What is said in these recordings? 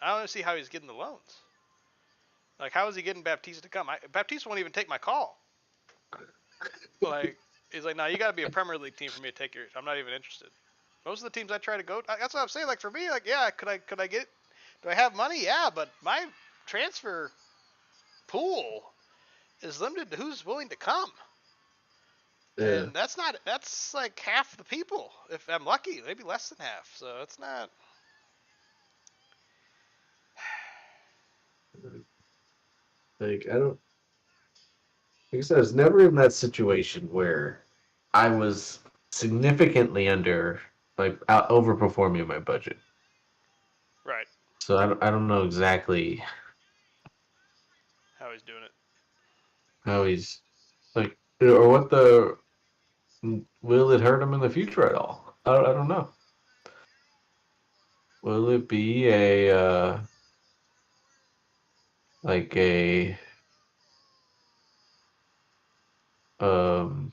I don't see how he's getting the loans. Like, how is he getting Baptiste to come? Baptiste won't even take my call. Like, he's like, no, you got to be a Premier League team for me to take yours. I'm not even interested. Most of the teams I try to go, that's what I'm saying. Like, for me, like, yeah, could I get? Do I have money? Yeah, but my transfer pool is limited to who's willing to come. Yeah. And that's like half the people. If I'm lucky, maybe less than half. So it's not. Like, I don't. Like I said, I was never in that situation where I was significantly overperforming my budget. Right. So I don't know exactly How he's doing it. how he's like, or what the will it hurt him in the future at all? I don't know. Will it be like a um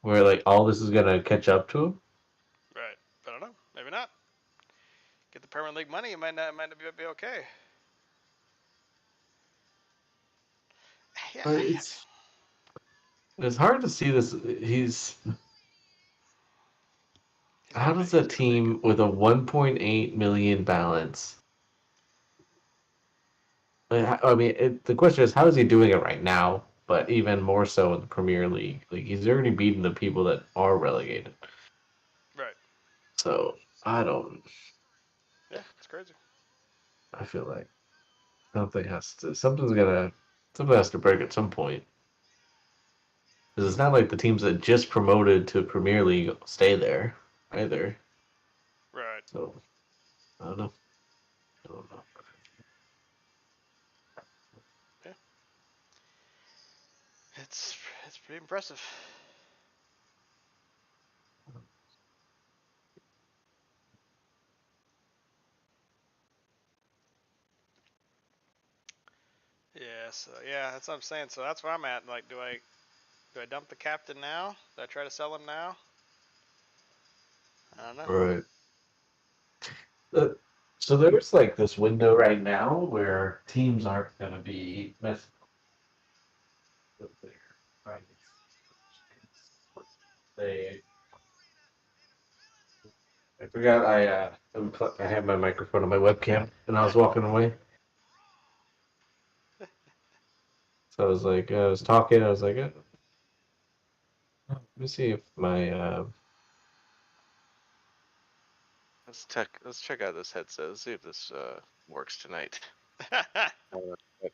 where like all this is gonna catch up to him? Right. I don't know. Maybe not. Get the Premier League money, it might not be okay. Yeah. It's hard to see this. He's How gonna does make. He's a gonna make it. team with a 1.8 million balance? I mean, the question is, how is he doing it right now? But even more so in the Premier League, like he's already beaten the people that are relegated. Right. So I don't. Yeah. It's crazy. I feel like something has to break at some point. Because it's not like the teams that just promoted to Premier League stay there either. Right. So I don't know. I don't know. Yeah. It's pretty impressive. Yeah. So yeah, that's what I'm saying. So that's where I'm at. Like, do I dump the captain now? Do I try to sell him now? I don't know. Right. Uh, so there's like this window right now where teams aren't going to be messing with their privacy. They, I forgot I had my microphone on my webcam and I was walking away. So I was like, I was talking. I was like, let me see if my Let's check out this headset. Let's see if this works tonight. Back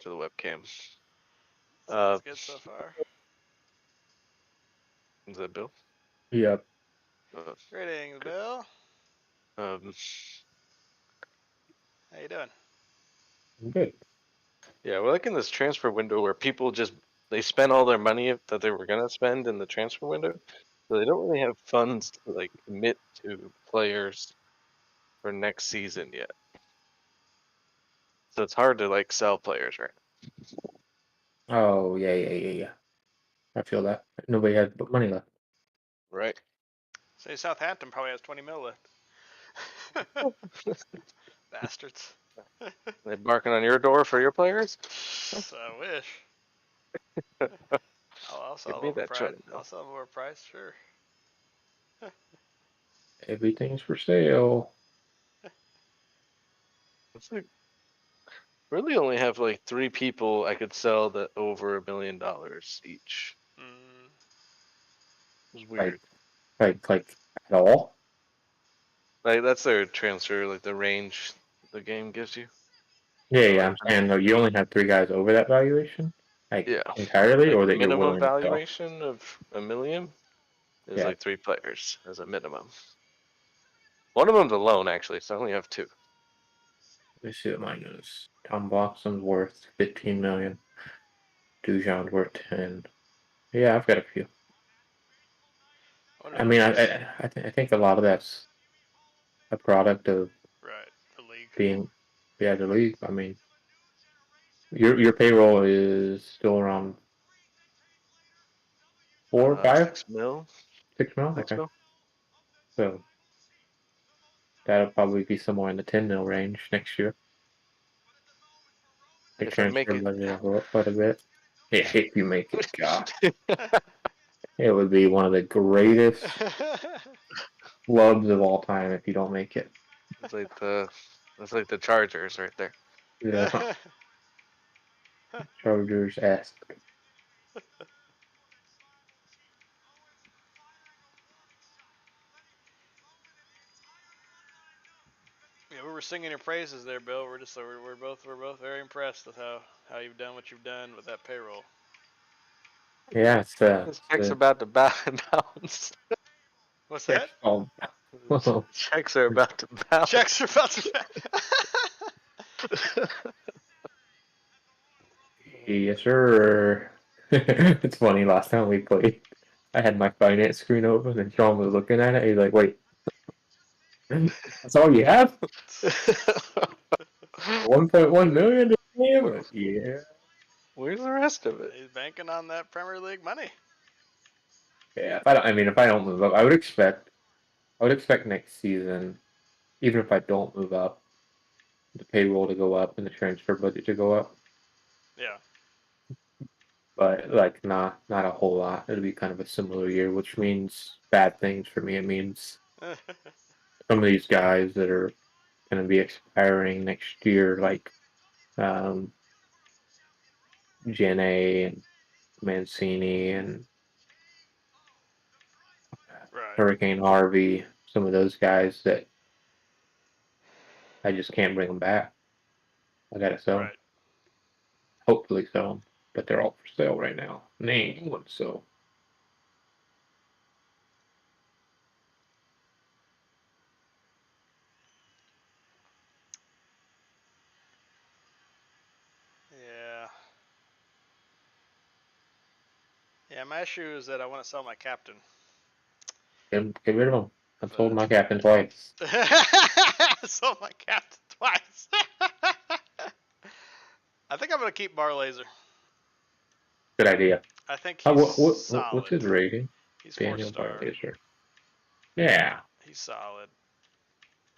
to the webcam. Sounds good so far. Is that Bill? Yep. Greetings, Bill. Um, How you doing? Good. yeah, we're like in this transfer window where people they spend all their money that they were gonna spend in the transfer window, so they don't really have funds to like commit to players for next season yet. So it's hard to like sell players right Oh, yeah. I feel that. Nobody has money left. now. Right. Say Southampton probably has 20 mil left. Bastards. They barking on your door for your players? I wish. I'll sell Give them me that overpriced. 20 I'll mil. sell them overpriced, sure. Everything's for sale. It's like really only have like 3 people I could sell that over $1 million each. Mm, It's weird. Like at all? Like that's their transfer, like the range the game gives you. So Yeah. like I'm saying no. You only have 3 guys over that valuation, like yeah, entirely, like or that you're minimum willing to sell. valuation of $1 million is Yeah. like 3 players as a minimum. One of them's a loan actually, so I only have 2. Let me see what mine is. Tom Boxham's worth 15 million. Dujon's worth 10. Yeah, I've got a few. I wonder I who mean, the I most. I, I, th- I think a lot of that's a product of Right, the league. being, yeah, the league. I mean, your payroll is still around 4, 5, 6 mil? 6 mil. 6 Okay, mil? so that'll probably be somewhere in the 10 mil range next year. The If I make transfer it, budget will go up quite a bit. Yeah, if you make it, God, it would be one of the greatest flubs of all time if you don't make it. it's like the Chargers right there. Yeah, Chargers-esque. Yeah, we were singing your praises there, Bill. We're both very impressed with how you've done what you've done with that payroll. Yeah, it's This check's about to bounce. What's that? Oh, whoa. Checks are about to bounce. Checks are about to. Yes, sir. It's funny. Last time we played, I had my finance screen open, and Sean was looking at it. He's like, "Wait, that's all you have? 1.1 million?" Yeah. Where's the rest of it? He's banking on that Premier League money. Yeah. If I don't move up, I would expect next season, even if I don't move up, the payroll to go up and the transfer budget to go up. Yeah. But like not a whole lot. It'll be kind of a similar year, which means bad things for me. It means some of these guys that are going to be expiring next year, like Janae and Mancini and Right. Hurricane Harvey, some of those guys that I just can't bring them back. I gotta sell them. Right. Hopefully sell them, but they're all for sale right now. Name one so. Yeah. Yeah. My issue is that I want to sell my captain. Get rid of them. I've sold But my captain twice. sold my captain twice. I think I'm gonna keep Barlaser. Good idea. I think he's solid. What's his rating? He's Daniel 4-star. Barlaser. Yeah. He's solid.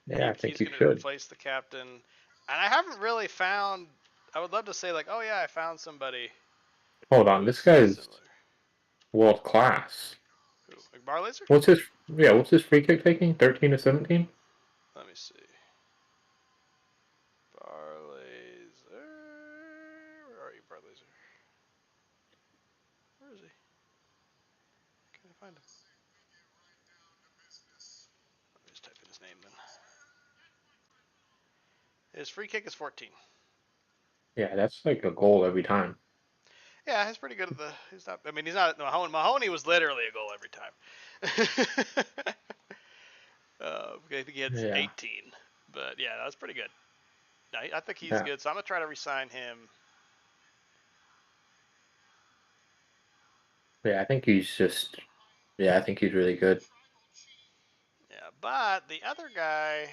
Yeah, I think he's you gonna should. replace the captain. And I haven't really found. I would love to say like, oh yeah, I found somebody. Hold on, this guy's Similar. world class. Who? Like Barlaser? What's his free kick taking? 13 to 17? Let me see. Barlaser. Where are you, Barlaser? Where is he? Can't I find him? Let me just type in his name then. His free kick is 14. Yeah, that's like a goal every time. Yeah, he's pretty good at the. He's not. I mean, he's not. Mahoney was literally a goal every time. I think he had 18, but yeah, that's pretty good. No, I think he's good, so I'm gonna try to re-sign him. Yeah, I think he's just. Yeah, I think he's really good. Yeah, but the other guy.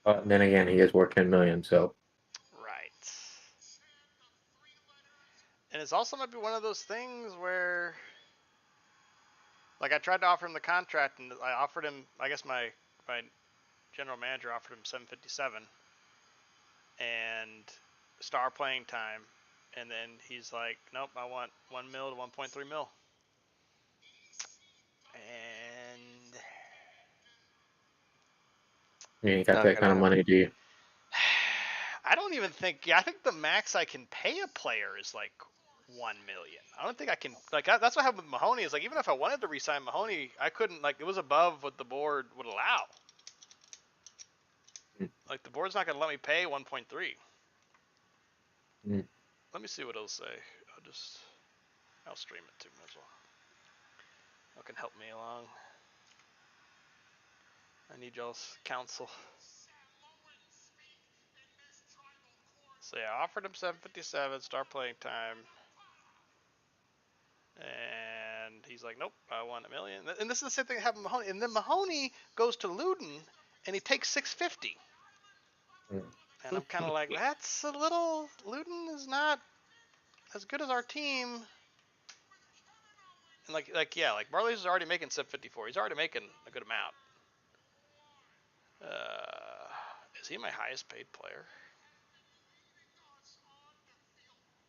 But then again, he is worth 10 million, so. Right. And it's also might be one of those things where, like, I tried to offer him the contract, and I offered him. I guess my general manager offered him 757, and star playing time, and then he's like, nope, I want 1 mil to 1.3 mil. And You ain't got that kind of money, do you? I don't even think. Yeah, I think the max I can pay a player is like 1 million. I don't think I can. Like that's what happened with Mahoney. Is like even if I wanted to re-sign Mahoney, I couldn't. Like it was above what the board would allow. Like the board's not gonna let me pay 1.3. Let me see what it'll say. I'll stream it too as well. That can help me along. I need y'all's counsel. So yeah, I offered him 757 star playing time. And he's like, nope, I want 1 million. And this is the same thing that happened with Mahoney. And then Mahoney goes to Luton and he takes 650. And And I'm kind of like, that's a little. Luton is not as good as our team. And like Barley's is already making 754. He's already making a good amount. Is he my highest paid player?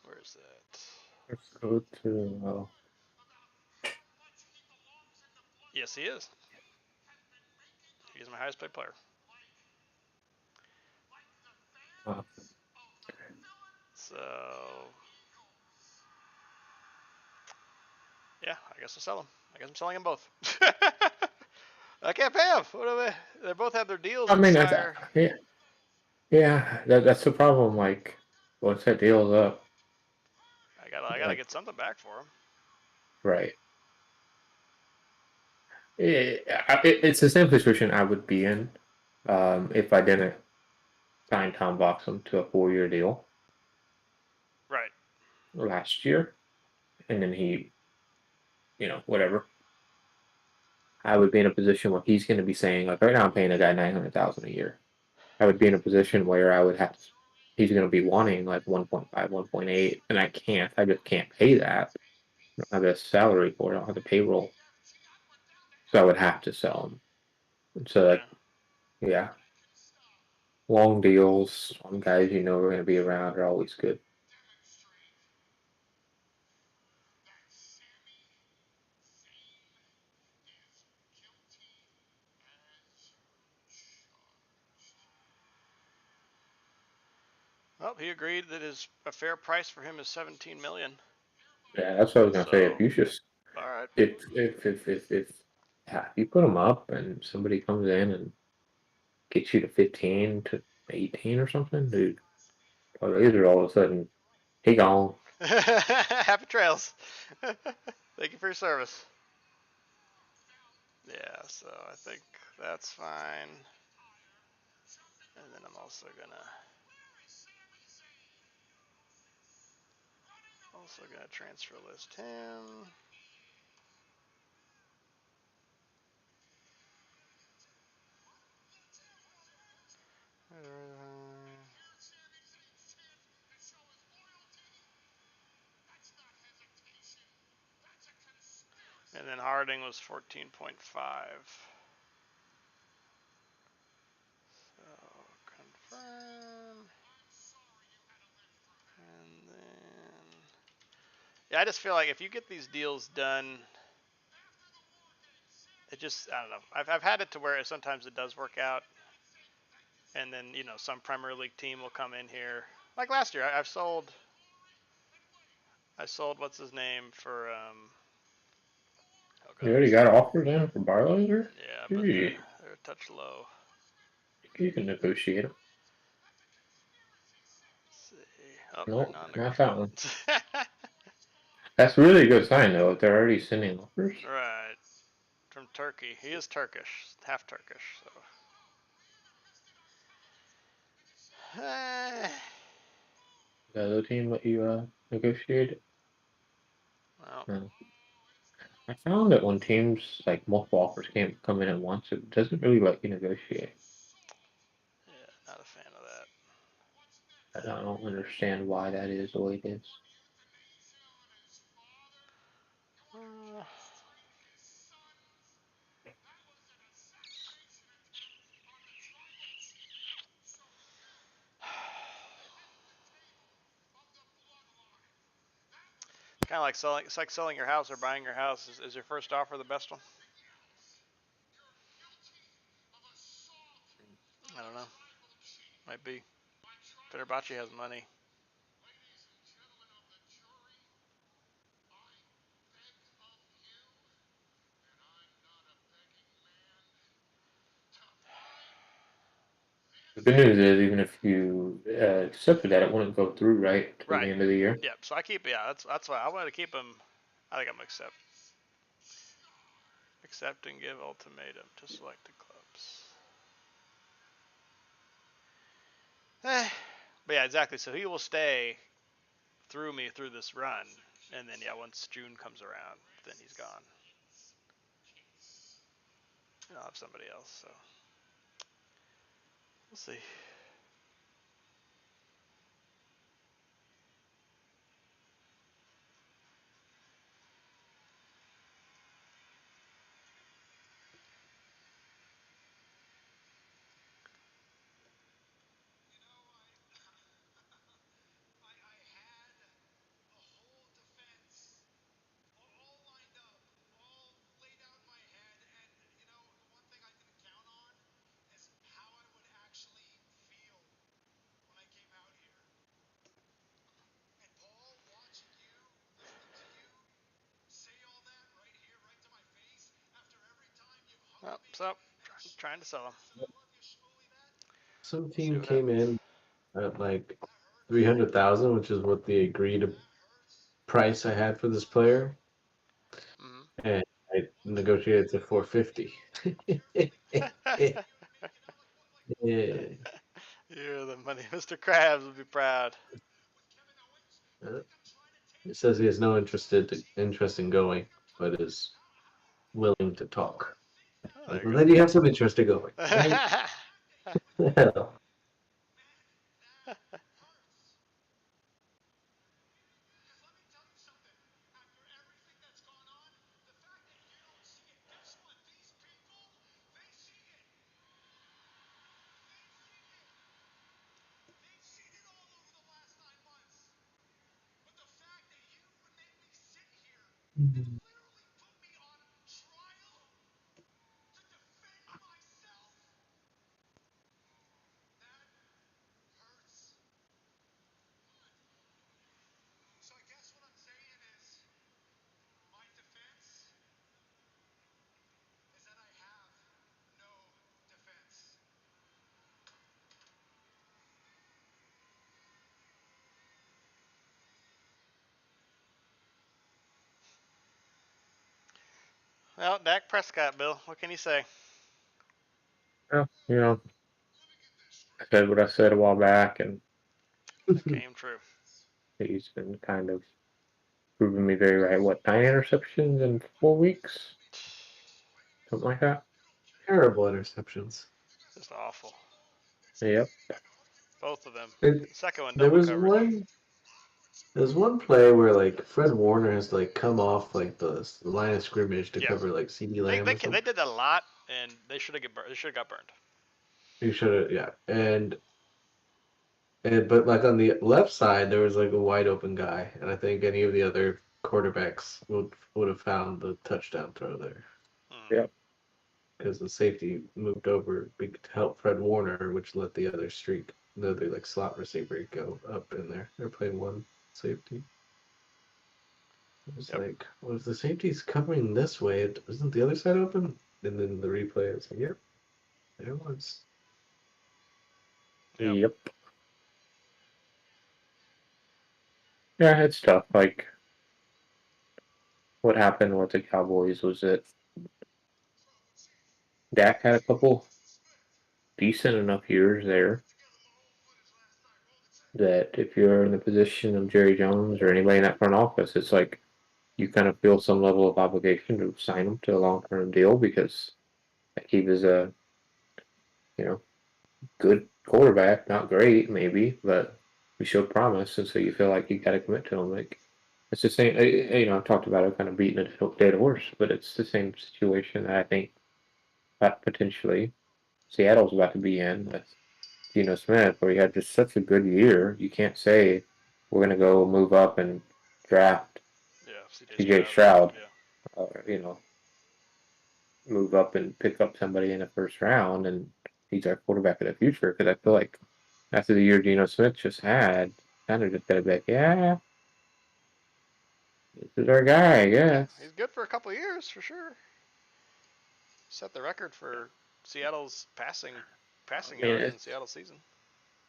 Where is that? Let's go to. Yes, he is. He's my highest paid player. So, yeah, I guess I'll sell them. I guess I'm selling them both. I can't pay them. What do they both have their deals expire. Yeah, that's the problem. Like, once that deal's up, I gotta get something back for them. right? It's the same situation I would be in if I didn't sign Tom Boxam to a 4-year deal. Right. Last year, and then he, whatever. I would be in a position where he's going to be saying, like, right now I'm paying a guy $900,000 a year. I would be in a position where I would have to. He's going to be wanting like 1.5, 1.8, and I can't. I just can't pay that. I don't have a salary for it. I don't have the payroll, so I would have to sell him. So, yeah, long deals on guys are going to be around are always good. Well, he agreed that a fair price for him is 17 million. Yeah, that's what I was gonna say. If you just, all right, if you put them up and somebody comes in and gets you to 15 to 18 or something, dude, are all of a sudden he gone. happy trails. Thank you for your service. Yeah, so I think that's fine. And then I'm also gonna transfer list him. And then Harding was 14.5. So confirm. And then, yeah, I just feel like if you get these deals done, it just, I don't know. I've had it to where sometimes it does work out. And then, some Premier League team will come in here. Like last year, I sold what's his name for You already got offers in for Barlaser? Yeah, but they're a touch low. You can negotiate them. Let's see. Oh, Nope, they're not that one. That's really a good sign, though, if they're already sending offers. Right. From Turkey. He is Turkish. Half Turkish, so. The other team that you negotiated? Well, No. I found that when teams, like, multiple offers can't come in at once, it doesn't really let you negotiate. yeah, not a fan of that. I don't understand why that is the way it is. Kind of like selling. It's like selling your house or buying your house. Is your first offer the best one? I don't know. Might be. Fenerbahce has money. The good news is, even if you accepted that, it wouldn't go through right till the end of the year. Yep. So I keep. Yeah, that's why I wanted to keep him. I think I'm gonna accept. Accept and give ultimatum to selected clubs. But yeah, exactly. So he will stay through this run, and then once June comes around, then he's gone. And I'll have somebody else. So we'll see. So, trying to sell him. Some See team what came in at like 300,000, which is what the agreed price I had for this player, Mhm. and I negotiated to 450. Yeah. You're the money. Mr. Krabs would be proud. It says he has no interest in going, but is willing to talk. Oh, Like, there well, you then you have some interest in going, right? go. Hell. Well, Dak Prescott, Bill. What can you say? Well, I said what I said a while back, and That came true. he's been kind of proving me very right. What, 9 interceptions in 4 weeks? Something like that? Terrible interceptions. Just awful. Yep. Both of them. It, The second one, there double was coverage. one. There's one play where like Fred Warner has to like come off like the line of scrimmage to Yeah. cover like CD They, Lamb they, or something. they did that a lot, and they should have got burned. You should have, yeah. But like on the left side, there was like a wide open guy, and I think any of the other quarterbacks would have found the touchdown throw there Hmm. Yep. because the safety moved over to help Fred Warner, which let the other like slot receiver go up in there. They're playing one safety. It was Yep. like, well, if the safety's covering this way, isn't the other side open? And then the replay, it's like, yep, there it was. Yep. Yeah, it's tough. Like, what happened with the Cowboys was that Dak had a couple decent enough years there that if you're in the position of Jerry Jones or anybody in that front office, it's like you kind of feel some level of obligation to sign him to a long-term deal because he was a, good quarterback, not great maybe, but he showed promise, and so you feel like you got to commit to him. Like it's the same. I've talked about it, kind of beating a dead horse, but it's the same situation that I think that potentially Seattle's about to be in with Geno Smith, where he had just such a good year. You can't say we're going to go move up and draft Yeah. CJ Stroud, Yeah. or move up and pick up somebody in the first round, and he's our quarterback of the future. Because I feel like after the year Geno Smith just had, kind of just got to be like, yeah, this is our guy, I guess. He's good for a couple of years for sure. Set the record for Seattle's passing yards in Seattle season.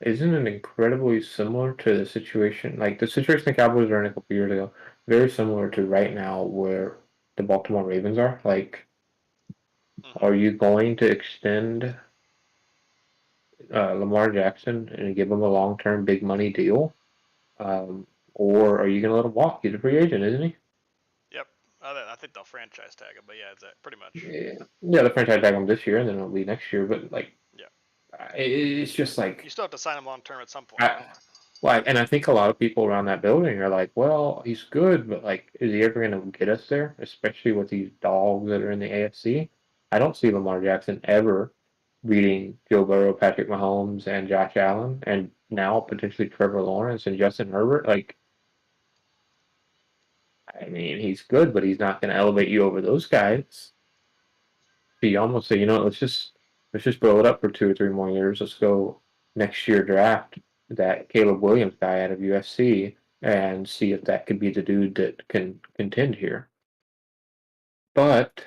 Isn't it incredibly similar to the situation, like the situation the Cowboys were in a couple years ago, very similar to right now where the Baltimore Ravens are? Like, are you going to extend Lamar Jackson and give him a long-term big money deal? Or are you going to let him walk? He's a free agent, isn't he? Yep. I think they'll franchise tag him, but yeah, it's pretty much. Yeah, the franchise tag him this year, and then it'll be next year. But like, yeah, it's just like you still have to sign him long term at some point. And I think a lot of people around that building are like, well, he's good, but like, is he ever going to get us there? Especially with these dogs that are in the AFC. I don't see Lamar Jackson ever beating Joe Burrow, Patrick Mahomes, and Josh Allen, and now potentially Trevor Lawrence and Justin Herbert. Like, I mean, he's good, but he's not going to elevate you over those guys. So you almost say, let's just blow it up for 2 or 3 more years. Let's go next year draft that Caleb Williams guy out of USC and see if that could be the dude that can contend here. But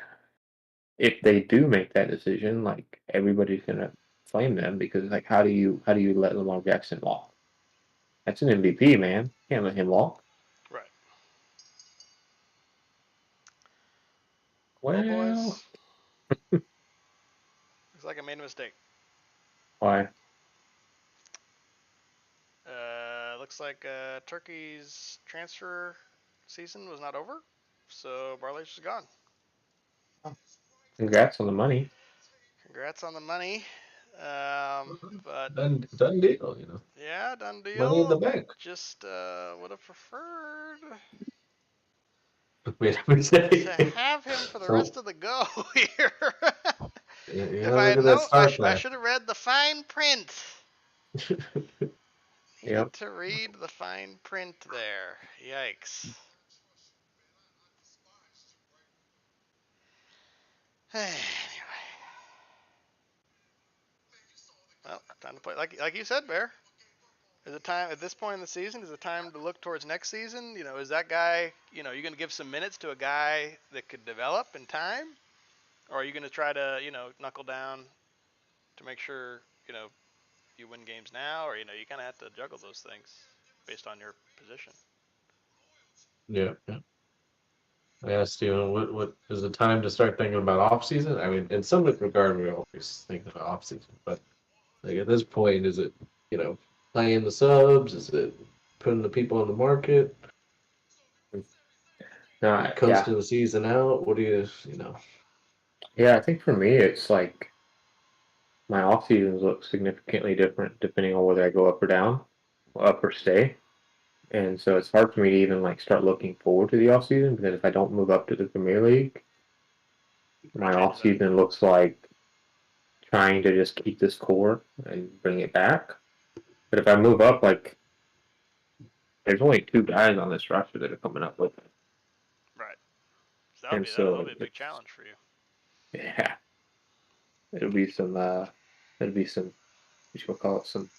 if they do make that decision, like everybody's gonna flame them because like how do you let Lamar Jackson walk? That's an MVP, man. Can't let him walk. Right. Well, boys. Looks like I made a mistake. why? Looks like Turkey's transfer season was not over, so Barlay's is gone. Congrats on the money. Congrats on the money. But done deal, you know. yeah, done deal. Money in the bank. Just would have preferred to have him for the rest of the go here. If I had known, I should have read the fine print. Needed to read the fine print there. Yikes. Anyway. Well, time to play. Like you said, Bear. Is it time at this point in the season? Is it time to look towards next season? You know, is that guy? You know, you're going to give some minutes to a guy that could develop in time, or are you going to try to, knuckle down to make sure, you win games now, or you kind of have to juggle those things based on your position. Yeah. Yeah, Steven, what is the time to start thinking about off season? I mean, in some regard, we always think about off season, but like at this point, is it playing the subs? Is it putting the people on the market? Coasting the season out? What do you know? Yeah, I think for me, it's like my off seasons look significantly different depending on whether I go up or down, up or stay. And so it's hard for me to even like start looking forward to the off season because if I don't move up to the Premier League, my off season looks like trying to just keep this core and bring it back. But if I move up, like there's only 2 guys on this roster that are coming up with it. Right. So that'll be a big challenge for you. Yeah. It'll be some what you will call it, some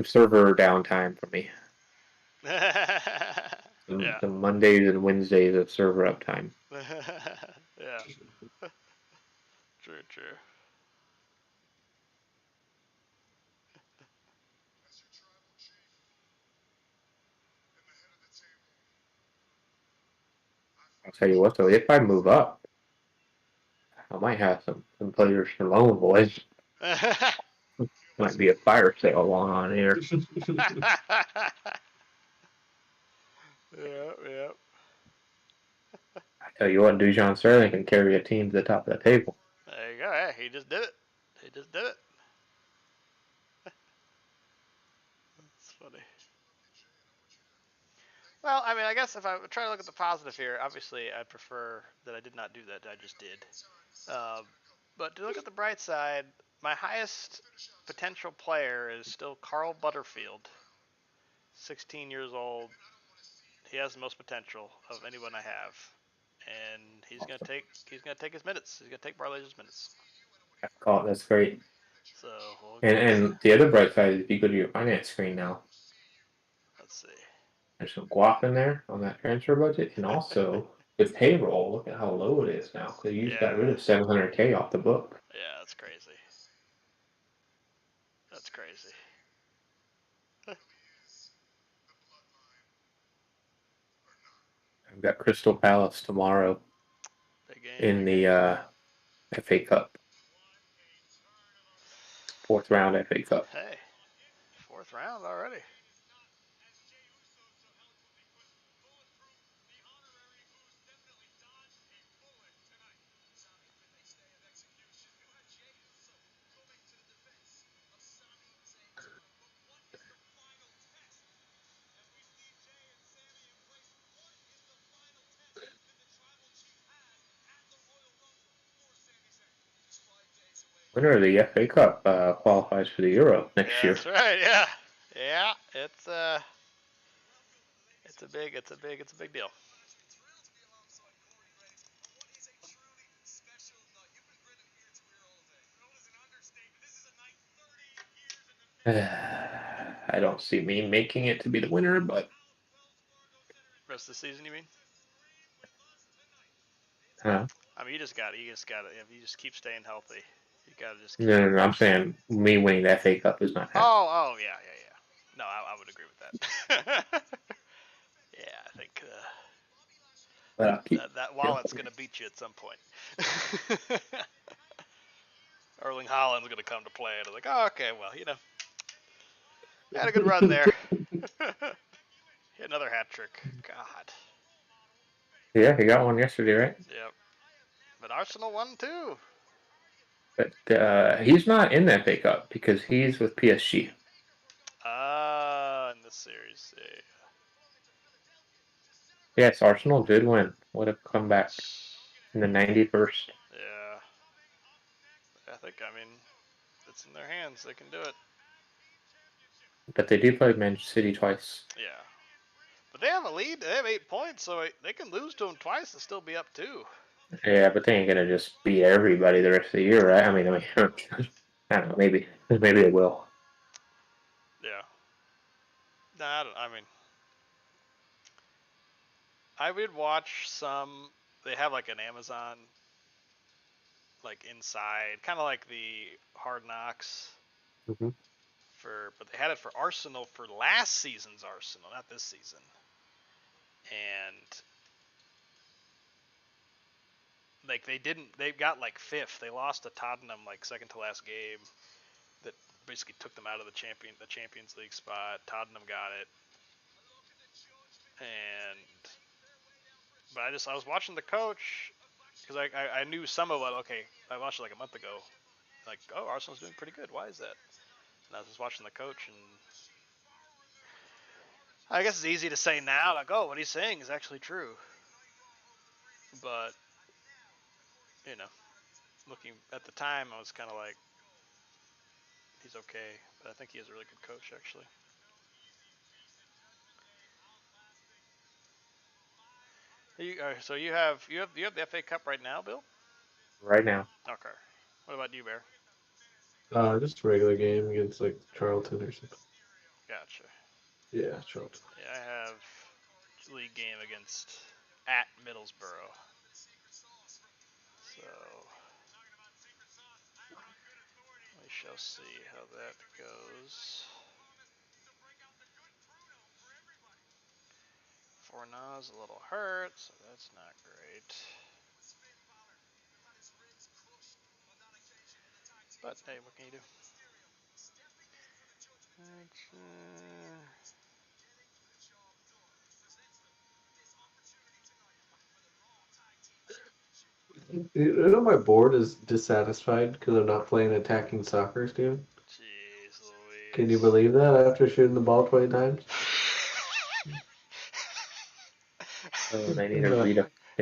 server downtime for me. Some Mondays and Wednesdays of server uptime. Yeah. True. I'll tell you what though, if I move up, I might have some players for loan, boys. Might be a fire sale along on here. Yeah. I tell you what, Dujon Sterling can carry a team to the top of the table. There you go. Yeah, he just did it. That's funny. Well, I mean, I guess if I try to look at the positive here, obviously I'd prefer that I did not do that. I just did. But to look at the bright side, my highest potential player is still Carl Butterfield, 16 years old. He has the most potential of anyone I have, and he's gonna take his minutes. He's gonna take Barlay's minutes. That's great. So and the other bright side is if you go to your finance screen now. Let's see. There's some guap in there on that transfer budget, and also the payroll. Look at how low it is now because you just got rid of $700K off the book. Yeah, that's crazy. I've got Crystal Palace tomorrow in the FA Cup. 4th round FA Cup. Hey, 4th round already. Winner of the FA Cup qualifies for the Euro next year. That's right. Yeah. It's a big deal. I don't see me making it to be the winner, but rest of the season, you mean? Huh? I mean, you just gotta. If you just keep staying healthy, you gotta just. Keep No, I'm saying me winning the FA Cup is not happening. Oh, yeah. No, I would agree with that. Yeah, I think that wallet's gonna beat you at some point. Erling Haaland's gonna come to play, and I'm like, oh, okay, well, had a good run there. Hit another hat trick. God. Yeah, he got one yesterday, right? Yep. But Arsenal won too. But he's not in the FA Cup because he's with PSG. In this series. Yes, Arsenal did win. What a comeback in the 91st. Yeah. I mean, it's in their hands. They can do it. But they do play Manchester City twice. Yeah. But they have a lead. They have 8 points, so they can lose to them twice and still be up 2. Yeah, but they ain't gonna just beat everybody the rest of the year, right? I mean, I don't know. Maybe they will. Yeah. Nah, I mean, I would watch some. They have like an Amazon, like inside, kind of like the Hard Knocks Mm-hmm. but they had it for Arsenal for last season's Arsenal, not this season. And like they got like 5th. They lost to Tottenham like second to last game. That basically took them out of the Champions League spot. Tottenham got it. But I was watching the coach because I knew some of it. Okay, I watched it like a month ago. Like, oh, Arsenal's doing pretty good. Why is that? And I was just watching the coach, and I guess it's easy to say now, like, oh, what he's saying is actually true. But looking at the time, I was kind of like, he's okay. But I think he is a really good coach, actually. So you have the FA Cup right now, Bill? Right now. Okay. What about you, Bear? Just a regular game against like Charlton or something. Gotcha. Yeah, Charlton. Yeah, I have league game against at Middlesbrough. So we shall see how that goes. Fornah's a little hurt, so that's not great. But hey, what can you do? My board is dissatisfied because I'm not playing attacking soccer, Steven. Jeez Louise. Can you believe that after shooting the ball 20 times? They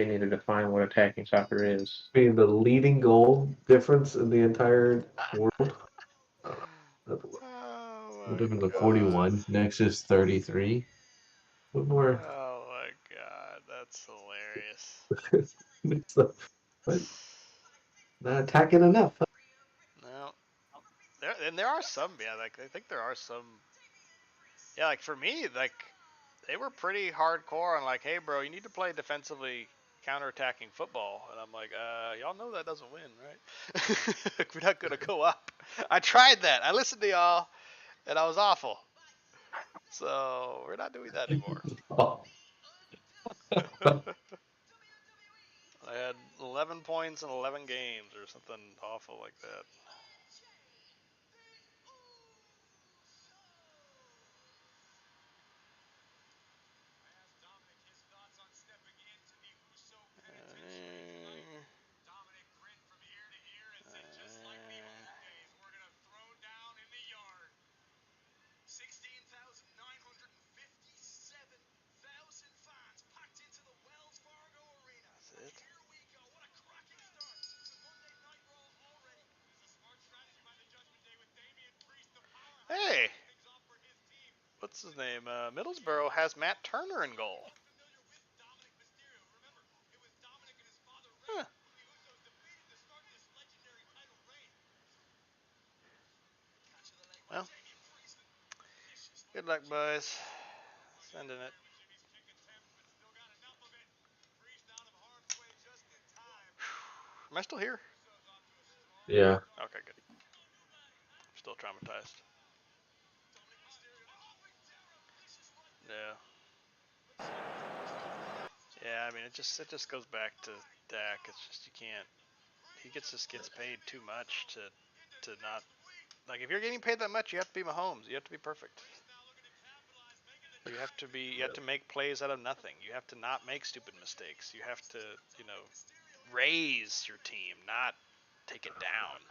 need to define what attacking soccer is. Being the leading goal difference in the entire world. Would have been the 41. Next is 33. What more? Oh my god, that's hilarious. But not attacking enough. Huh? No. There are some, yeah, like I think there are some. Yeah, like for me, like they were pretty hardcore on like, hey bro, you need to play defensively counterattacking football. And I'm like, y'all know that doesn't win, right? We're not gonna go up. I tried that. I listened to y'all and I was awful. So we're not doing that anymore. Oh. I had 11 points in 11 games or something awful like that. Hey, what's his name? Middlesbrough has Matt Turner in goal. Huh. Well, good luck, boys. Sending it. Am I still here? Yeah. Okay, good. I'm still traumatized. Yeah. Yeah, I mean, it just goes back to Dak. It's just you can't. He just gets paid too much to not. Like, if you're getting paid that much, you have to be Mahomes. You have to be perfect. You have to be. You have to make plays out of nothing. You have to not make stupid mistakes. You have to, raise your team, not take it down.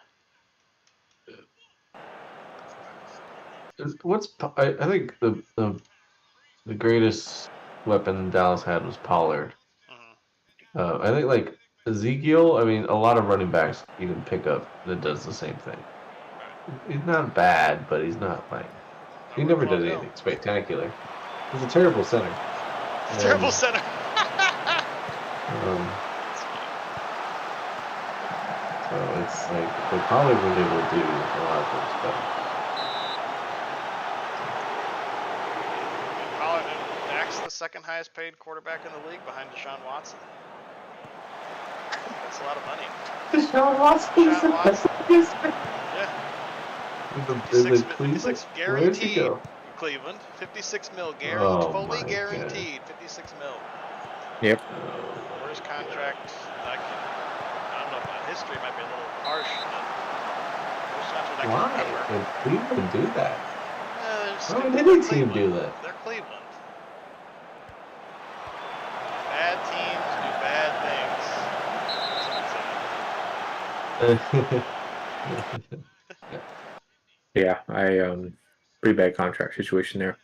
I think the greatest weapon Dallas had was Pollard. Mm-hmm. I think like Ezekiel. I mean, a lot of running backs you can pick up that does the same thing. He's not bad, but he's not like he never did anything spectacular. He's a terrible center. Terrible center. So it's like they probably would able to do a lot of things better. Dak's the second highest paid quarterback in the league behind Deshaun Watson. That's a lot of money. Deshaun Watson. Yeah. 56 guaranteed. Cleveland. 56 mil guaranteed. Fully guaranteed. 56 mil. Yep. Worst contract. I don't know. My history might be a little harsh, but worst contract I can remember. Why would Cleveland do that? Why would any team do that? They're Cleveland. Bad teams do bad things. Yeah, pretty bad contract situation there.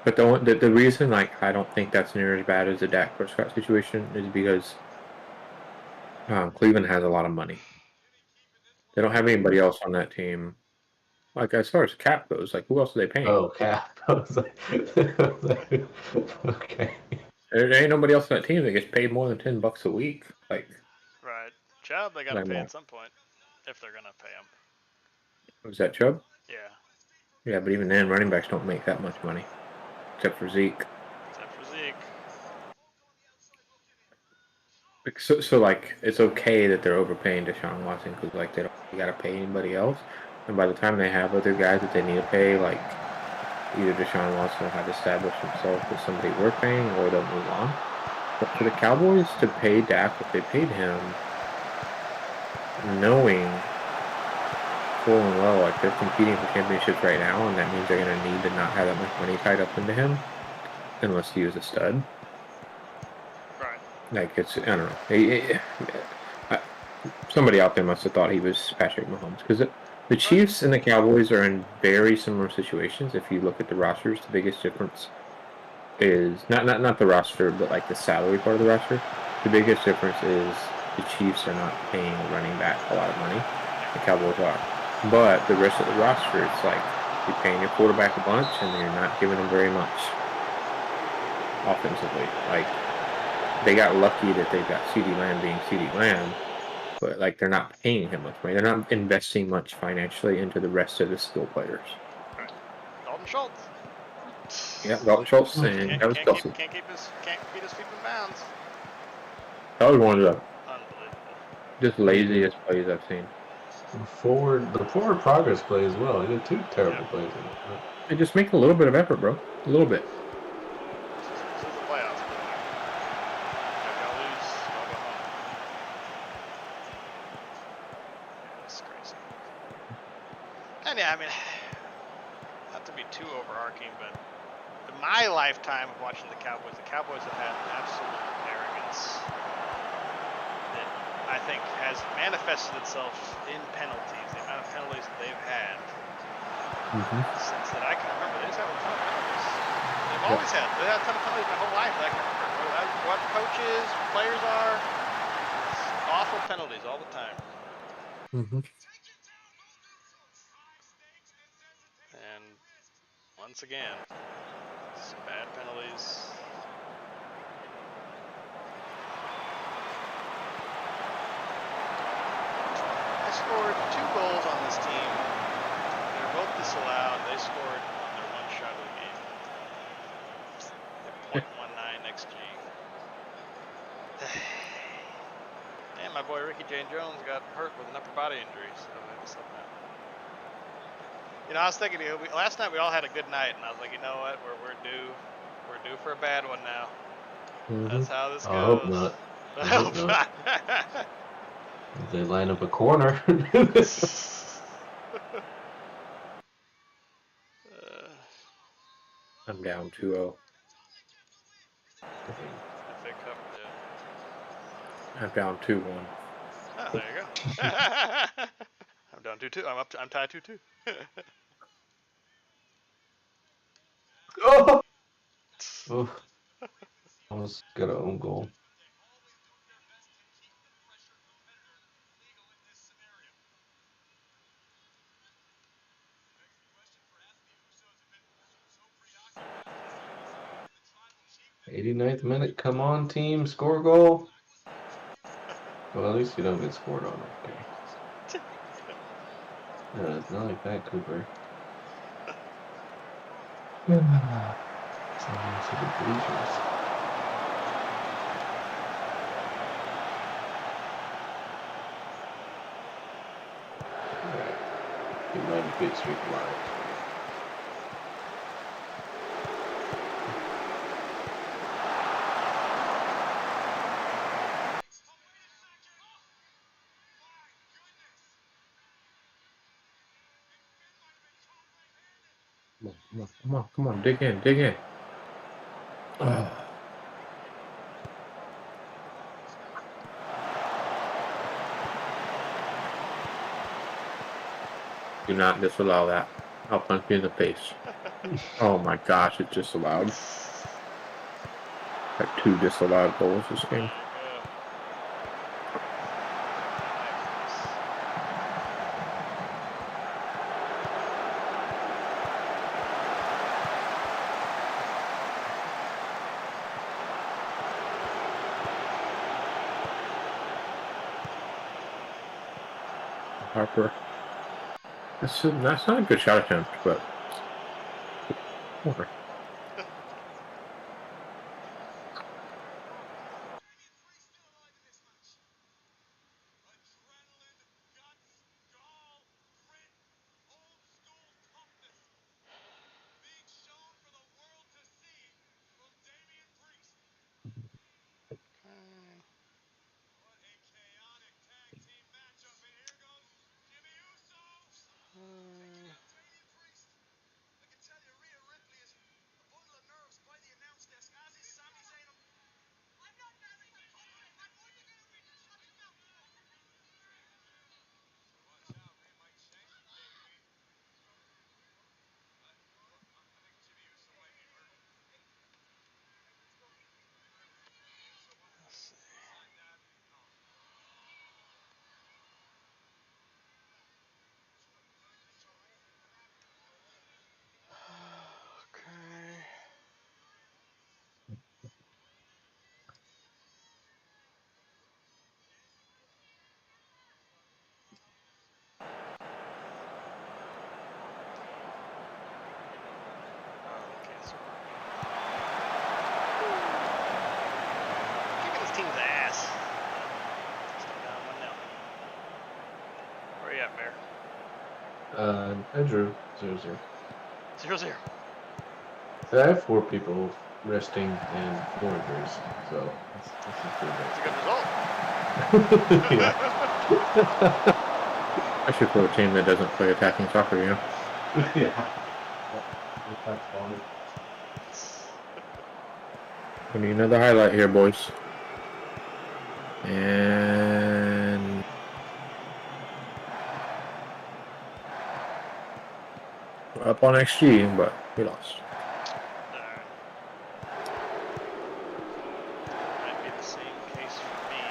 But the reason I don't think that's near as bad as the Dak Prescott situation is because Cleveland has a lot of money. They don't have anybody else on that team. Like as far as cap goes, like who else are they paying? Oh, cap. I was like, okay. There ain't nobody else on that team that gets paid more than $10 a week. Like, right, Chubb they gotta pay at some point if they're gonna pay him. Was that Chubb? Yeah. Yeah, but even then, running backs don't make that much money, except for Zeke. So like, it's okay that they're overpaying Deshaun Watson because like they gotta pay anybody else, and by the time they have other guys that they need to pay, like either Deshaun Watson will have established himself as somebody worth paying, or they'll move on. But for the Cowboys to pay Dak what they paid him, knowing full and well like they're competing for championships right now, and that means they're gonna need to not have that much money tied up into him unless he was a stud. Like it's, I don't know. Somebody out there must have thought he was Patrick Mahomes because the Chiefs and the Cowboys are in very similar situations. If you look at the rosters, the biggest difference is not the roster, but like the salary part of the roster. The biggest difference is the Chiefs are not paying a running back a lot of money. The Cowboys are, but the rest of the roster, it's like you're paying your quarterback a bunch and you're not giving them very much offensively. Like, they got lucky that they've got CeeDee Lamb being CeeDee Lamb, but like they're not paying him much money. They're not investing much financially into the rest of the skill players. Dalton Schultz. Yeah, Dalton Schultz and Travis Kelce. Can't keep his feet in bounds. That was one of the just laziest plays I've seen. The forward progress play as well. He did 2 terrible plays. They just make a little bit of effort, bro. A little bit. This is the playoffs. If y'all lose, y'all go home. That's crazy. And yeah, I mean, not to be too overarching, but in my lifetime of watching the Cowboys have had an absolute arrogance that I think has manifested itself in penalties. The amount of penalties that they've had since that I can remember. They just have a ton of penalties. They've always had. They've had a ton of penalties my whole life that I can remember. What coaches, players are. Awful penalties all the time. And once again, some bad penalties. I scored 2 goals on this team. They were both disallowed. They scored on their one shot of the game. They're .19 XG. And my boy Ricky Jane Jones got hurt with an upper body injury, so that's something. You know, I was thinking, last night we all had a good night, and I was like, you know what, we're due for a bad one now. That's how this goes. I hope not. I hope not. If they line up a corner. I'm down 2-0. If they covered it. I'm down 2-1. Oh, there you go. I'm down 2-2. I'm tied 2-2. Oh! Almost got an own goal. '89th minute, come on team, score a goal. Well, at least you don't get scored on, okay. No, it's not like that, Cooper. Someone to the bleachers. Alright. Get my big streak alive. Come on, dig in. Do not disallow that. I'll punch you in the face. Oh my gosh, it's disallowed. Got 2 disallowed goals this game. Harper. That's not a good shot attempt, but whatever. Kicking this team's ass. Still down 1-0. Where you at, Bear? Andrew, 0-0. 0-0. I have 4 people resting and 4 injuries, so that's a That's a good result. yeah. Especially for a team that doesn't play attacking soccer, you know? Yeah. That's funny. We need another highlight here, boys. And we're up on XG, but we lost. Might be the same case for me.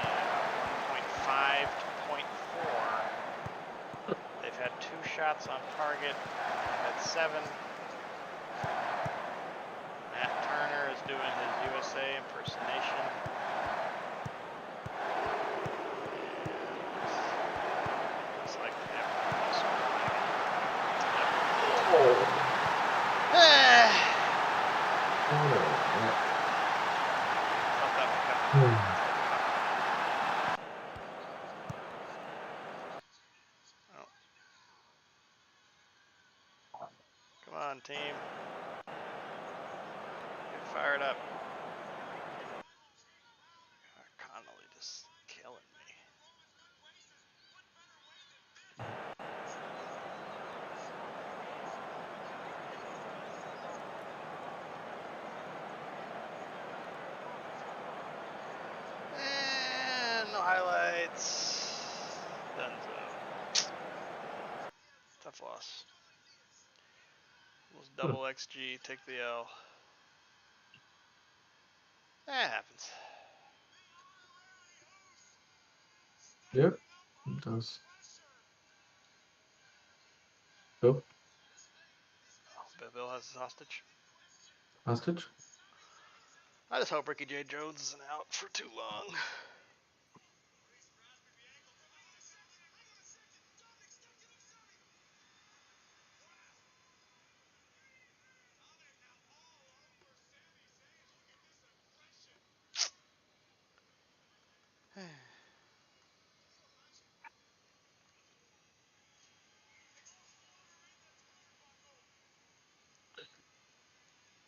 1.5 to 0.4. They've had 2 shots on target. I've had 7. Matt Turner is doing his USA impersonation. Looks like they have Thought that would come. tough loss. Almost double XG, take the L. That happens. Yep, it does. Bill? Oh, Bill has his hostage. Hostage? I just hope Ricky J. Jones isn't out for too long.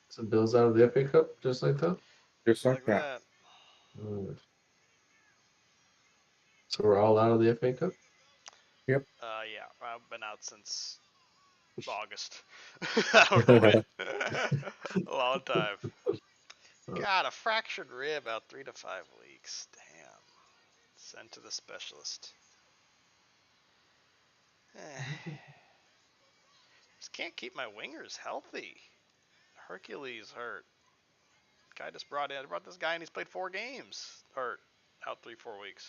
So Bill's out of the FA Cup just like that? Just Like that. Mm. So we're all out of the FA Cup? Yep. Yeah, I've been out since August. I don't know when. A long time. God, a fractured rib out 3 to 5 weeks. Damn. Sent to the specialist. Just can't keep my wingers healthy. Hercules hurt. Guy just brought this guy and he's played 4 games. Hurt. Out 3-4 weeks.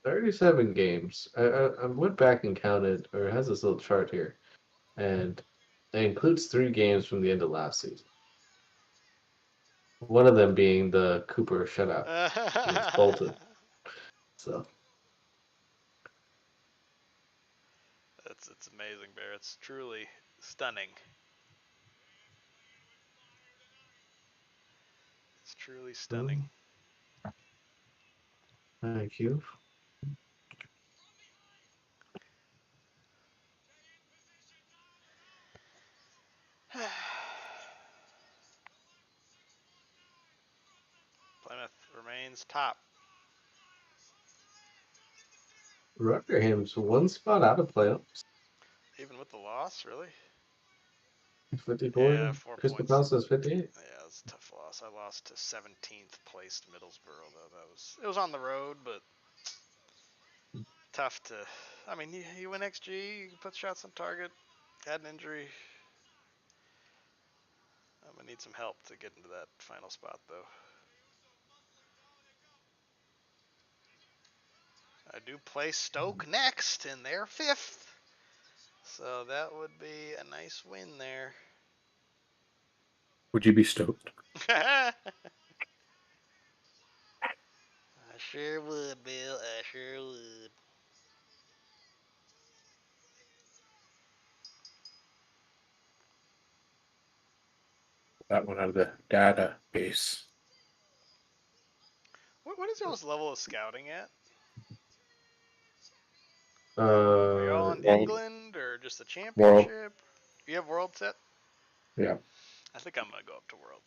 37 games. I went back and counted, or it has this little chart here, and it includes 3 games from the end of last season. One of them being the Cooper shutout against Bolton. So It's amazing, Bear. It's truly stunning. It's truly stunning. Thank you. Plymouth remains top. Rotherham's 1 spot out of playoffs. Even with the loss, really? 54. Yeah, 4 Crystal points. Palace is 58. Yeah, it was a tough loss. I lost to 17th placed Middlesbrough, though. It was on the road, but tough to. I mean, you win XG, you put shots on target. Had an injury. I'm gonna need some help to get into that final spot, though. I do play Stoke next, and they're 5th. So that would be a nice win there. Would you be stoked? I sure would, Bill. I sure would. That one out of the database. What is y'all's level of scouting at? Are you all in England or just the championship? World. You have world set? Yeah. I think I'm gonna go up to world.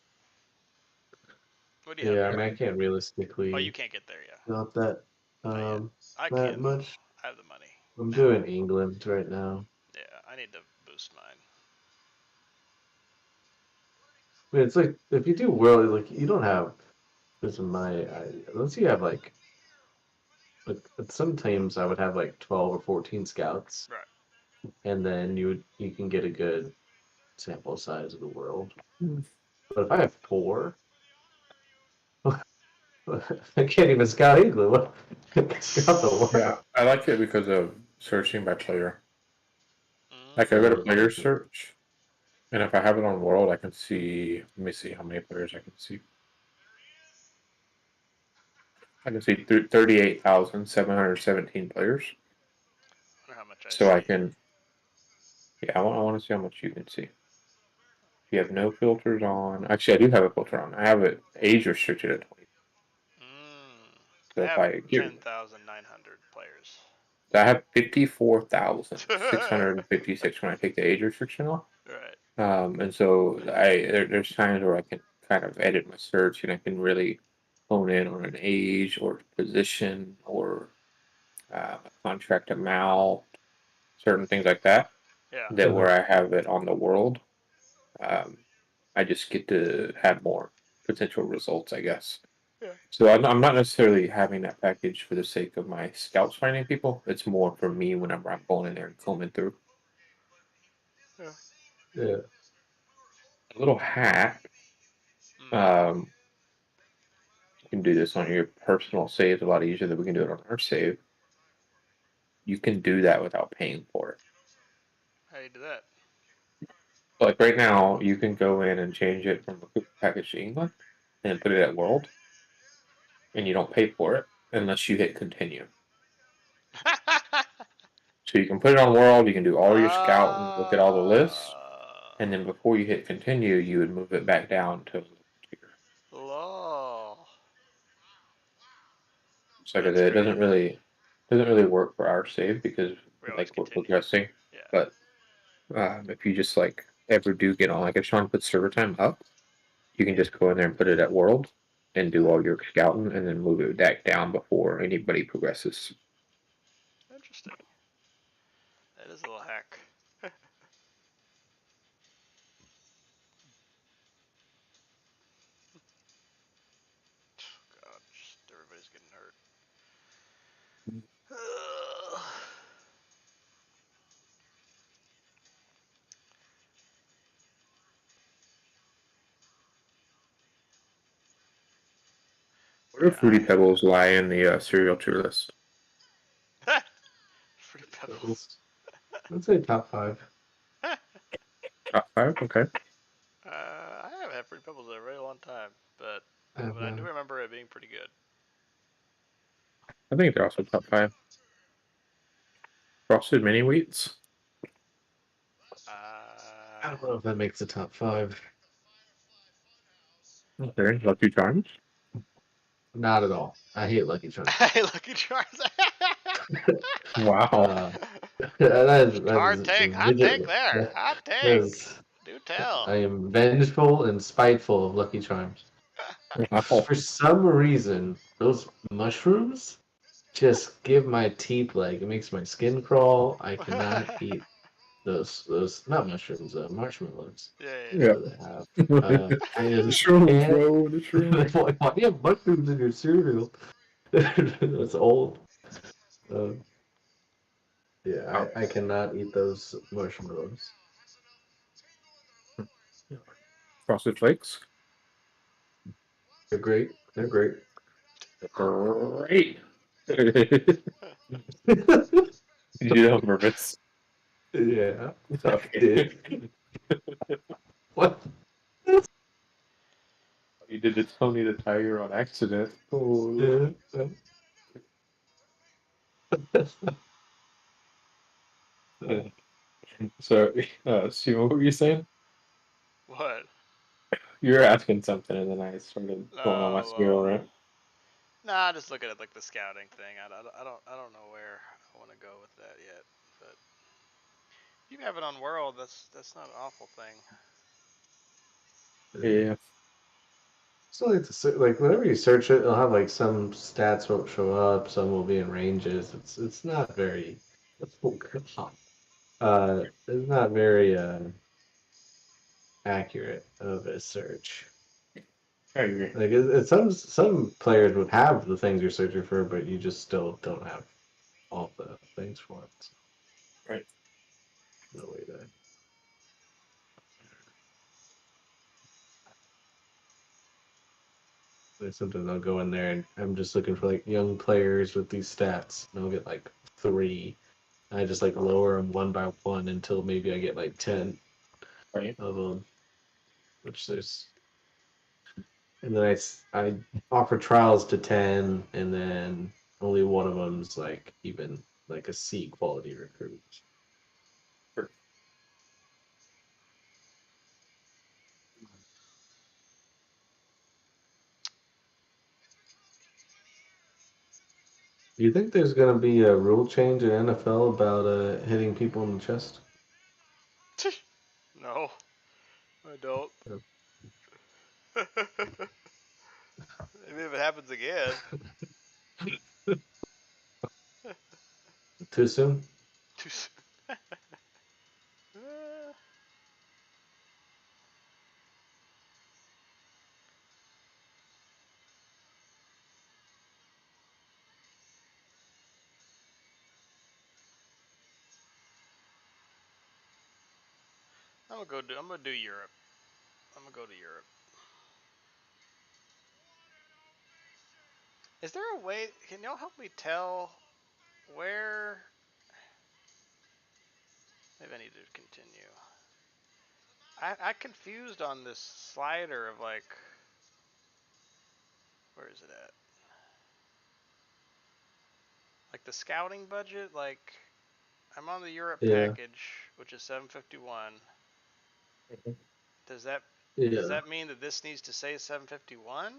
What do you Yeah, I have? mean, I can't realistically Oh, you can't get there yet. not that I that can. much. I have the money. I'm doing England right now. Yeah, I need to boost mine. I mean, it's like if you do world, like you don't have this in unless you have like at some teams I would have like 12 or 14 scouts, Right. and then you can get a good sample size of the world. Mm. But if I have 4, I can't even scout England. Scout the world. Yeah, I like it because of searching by player. Mm. Like I go to player search, and if I have it on world, I can see. Let me see how many players I can see. I can see 38,717 players. I wonder how much I So see. I can. Yeah, I want to see how much you can see. You have no filters on. Actually, I do have a filter on. I have it age restricted at 20. So I if have I give 10,900 players. So I have 54,656 when I take the age restriction off. Right. And so there's times where I can kind of edit my search and I can really hone in on an age or position or a contract amount, certain things like that. Yeah. That where I have it on the world, I just get to have more potential results, I guess. Yeah. So I'm not necessarily having that package for the sake of my scouts finding people. It's more for me whenever I'm going in there and combing through. Yeah. A little hack. Mm. You can do this on your personal saves a lot easier than we can do it on our save. You can do that without paying for it. How do you do that? Like right now, you can go in and change it from a package to England and put it at world, and you don't pay for it unless you hit continue. So you can put it on world, you can do all your scout and look at all the lists, and then before you hit continue, you would move it back down to tier. Lol. So like I That's said, it great. doesn't really work for our save because We always like we're continue. progressing. Yeah. But if you just like ever do get on, like if Sean puts server time up, you can just go in there and put it at world and do all your scouting and then move it back down before anybody progresses. Interesting. That is a little hack. God, just everybody's getting hurt. Where do Fruity Yeah. Pebbles lie in the cereal tier list? Fruity Pebbles. I'd say top 5. Top 5? Okay. I haven't had Fruity Pebbles in a very long time, but I do remember it being pretty good. I think they're also top 5. Frosted Mini Wheats? I don't know if that makes the top 5. Okay. Lucky Charms? Not at all. I hate Lucky Charms. Lucky Charms. Wow. Hard take. Hot take there. Hot take. Do tell. I am vengeful and spiteful of Lucky Charms. Wow. For some reason, those mushrooms just give my teeth like it makes my skin crawl. I cannot eat those not mushrooms, marshmallows. Yeah. I just Shrooms, can't. bro. The shrooms. Why do you have mushrooms in your cereal? That's old. Yeah, I cannot eat those marshmallows. Frosted Flakes? They're great. They're great. Great. You did it on purpose. Yeah. Okay. Did. What? You did the Tony the Tiger on accident. Oh. Yeah. So, Steven, what were you saying? What? You were asking something, and then I started going on my cereal Well, rant. nah, just looking at like the scouting thing. I don't know where I want to go with that yet. But if you have it on World, that's not an awful thing. Yeah. So like whenever you search it, it'll have like some stats won't show up, some will be in ranges. It's not very it's not very accurate of a search. I agree. Like some players would have the things you're searching for, but you just still don't have all the things for it. Right. No way to. There's something I'll go in there and I'm just looking for like young players with these stats, and I'll get like 3. I just like lower them one by one until maybe I get like 10 Right. of them, which there's. And then I offer trials to 10, and then only one of them's like even like a C quality recruit. Sure. Do you think there's gonna be a rule change in NFL about hitting people in the chest? No, I don't. Maybe if it happens again. Too soon? Too soon. I'm gonna do Europe. I'm gonna go to Europe. Is there a way? Can y'all help me tell where? Maybe I need to continue. I confused on this slider of like, where is it at? Like the scouting budget. Like, I'm on the Europe package, which is 751. Does that mean that this needs to say 751?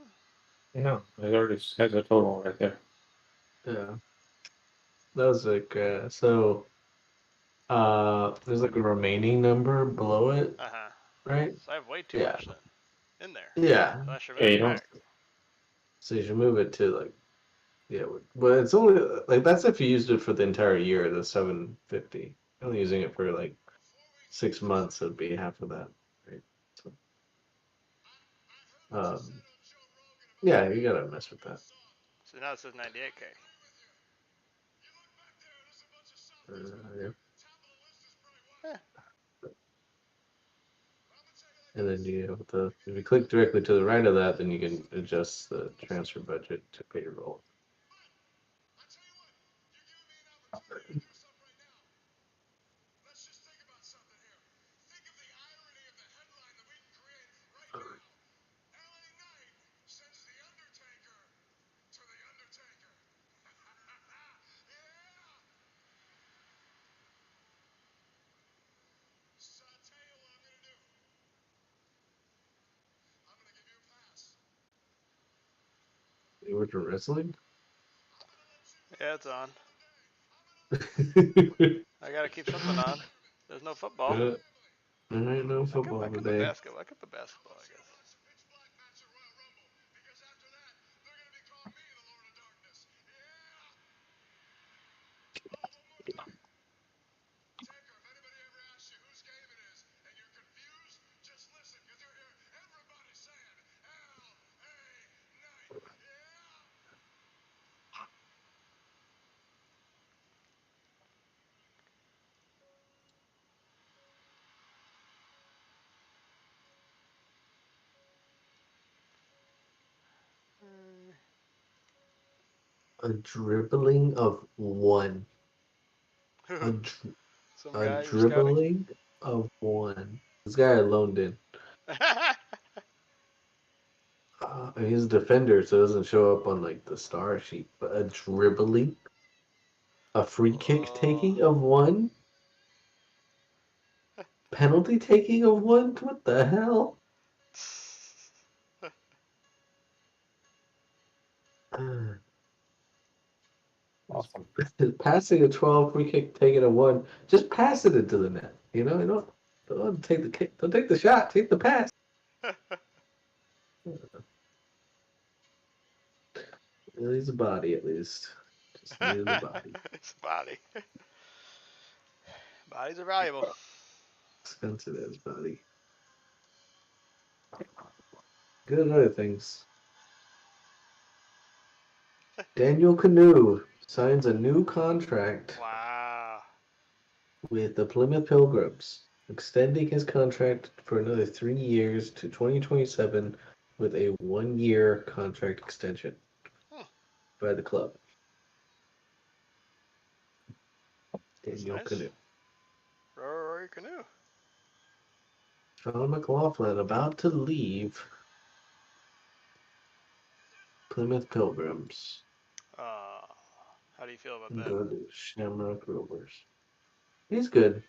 No, it already has a total right there. Yeah. That was like there's like a remaining number below it, right? So I have way too much then in there. Yeah. So I should move it back. So you should move it to like, but it's only like that's if you used it for the entire year, the 750. Only using it for like 6 months, it'd be half of that, right? So, yeah, you gotta mess with that. So now it says 98K. Yeah. And then if you click directly to the right of that, then you can adjust the transfer budget to payroll. You were to wrestling? Yeah, it's on. I gotta keep something on. There's no football. There ain't no football I could today. put basketball. I guess. A dribbling of one. Some A guy you're scouting. dribbling of one. This guy I loaned in. He's a defender, so it doesn't show up on like the star sheet. But a dribbling, a free kick taking of one, penalty taking of one. What the hell? Awesome. Passing a 12, free kick taking a one. Just pass it into the net. You don't take the kick. Don't take the shot. Take the pass. He's a body at least. Just needed the body. It's a body. Bodies are valuable. Expensive as body. Good at other things. Daniel Canoe signs a new contract. Wow. With the Plymouth Pilgrims, extending his contract for another 3 years to 2027 with a 1-year contract extension by the club. Daniel Canoe. Rory Canoe. Sean McLaughlin about to leave Plymouth Pilgrims. How do you feel about that? Go to Shamrock Rovers. He's good.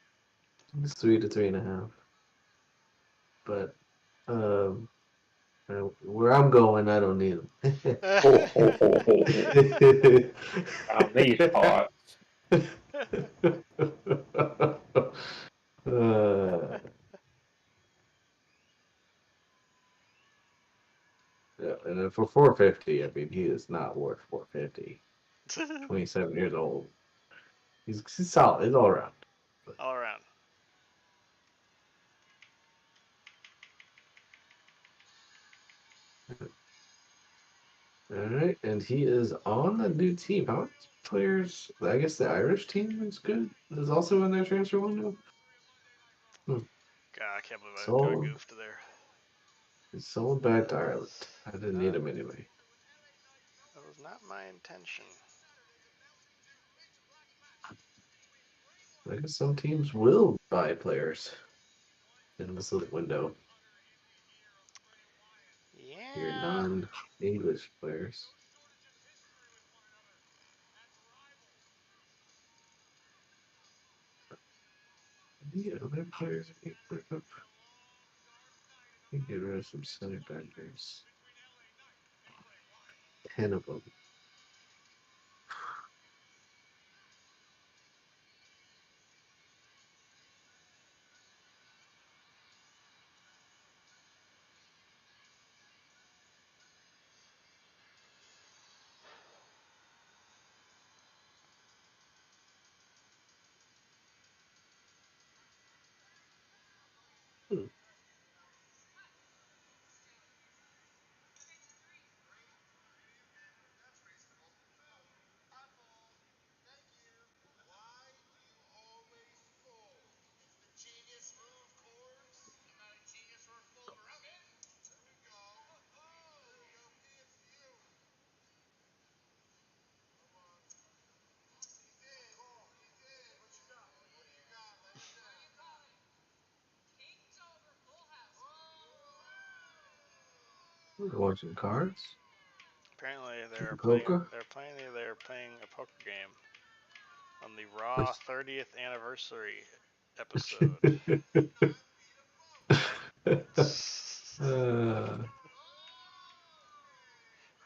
He's 3 to 3.5. But where I'm going, I don't need him. These parts. Yeah, and then for 450, I mean, he is not worth 450. 27 years old. He's solid. He's all around. All around. All right, and he is on the new team. How many players? I guess the Irish team is good. Is also in their transfer window. God, I can't believe I So goofed there. he's sold back to Ireland. I didn't need him anyway. That was not my intention. I guess some teams will buy players in this little window. Your Yeah. non-English players. The other players I can pick up. You get rid of some center backers. 10 of them. Hmm. Watching cards. Apparently Some they're playing. poker. They're playing a poker game on the Raw 30th anniversary episode.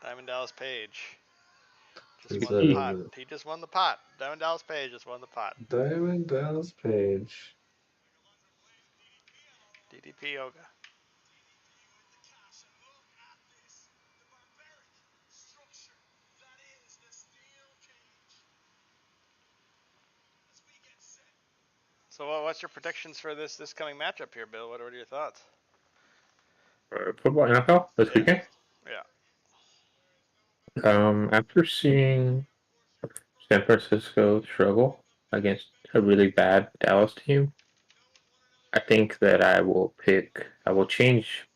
Diamond Dallas Page just won the pot. He just won the pot. Diamond Dallas Page just won the pot. Diamond Dallas Page. DDP Yoga. So what's your predictions for this coming matchup here, Bill? What are your thoughts? Football NFL this weekend. Yeah. After seeing San Francisco struggle against a really bad Dallas team, I think that I will change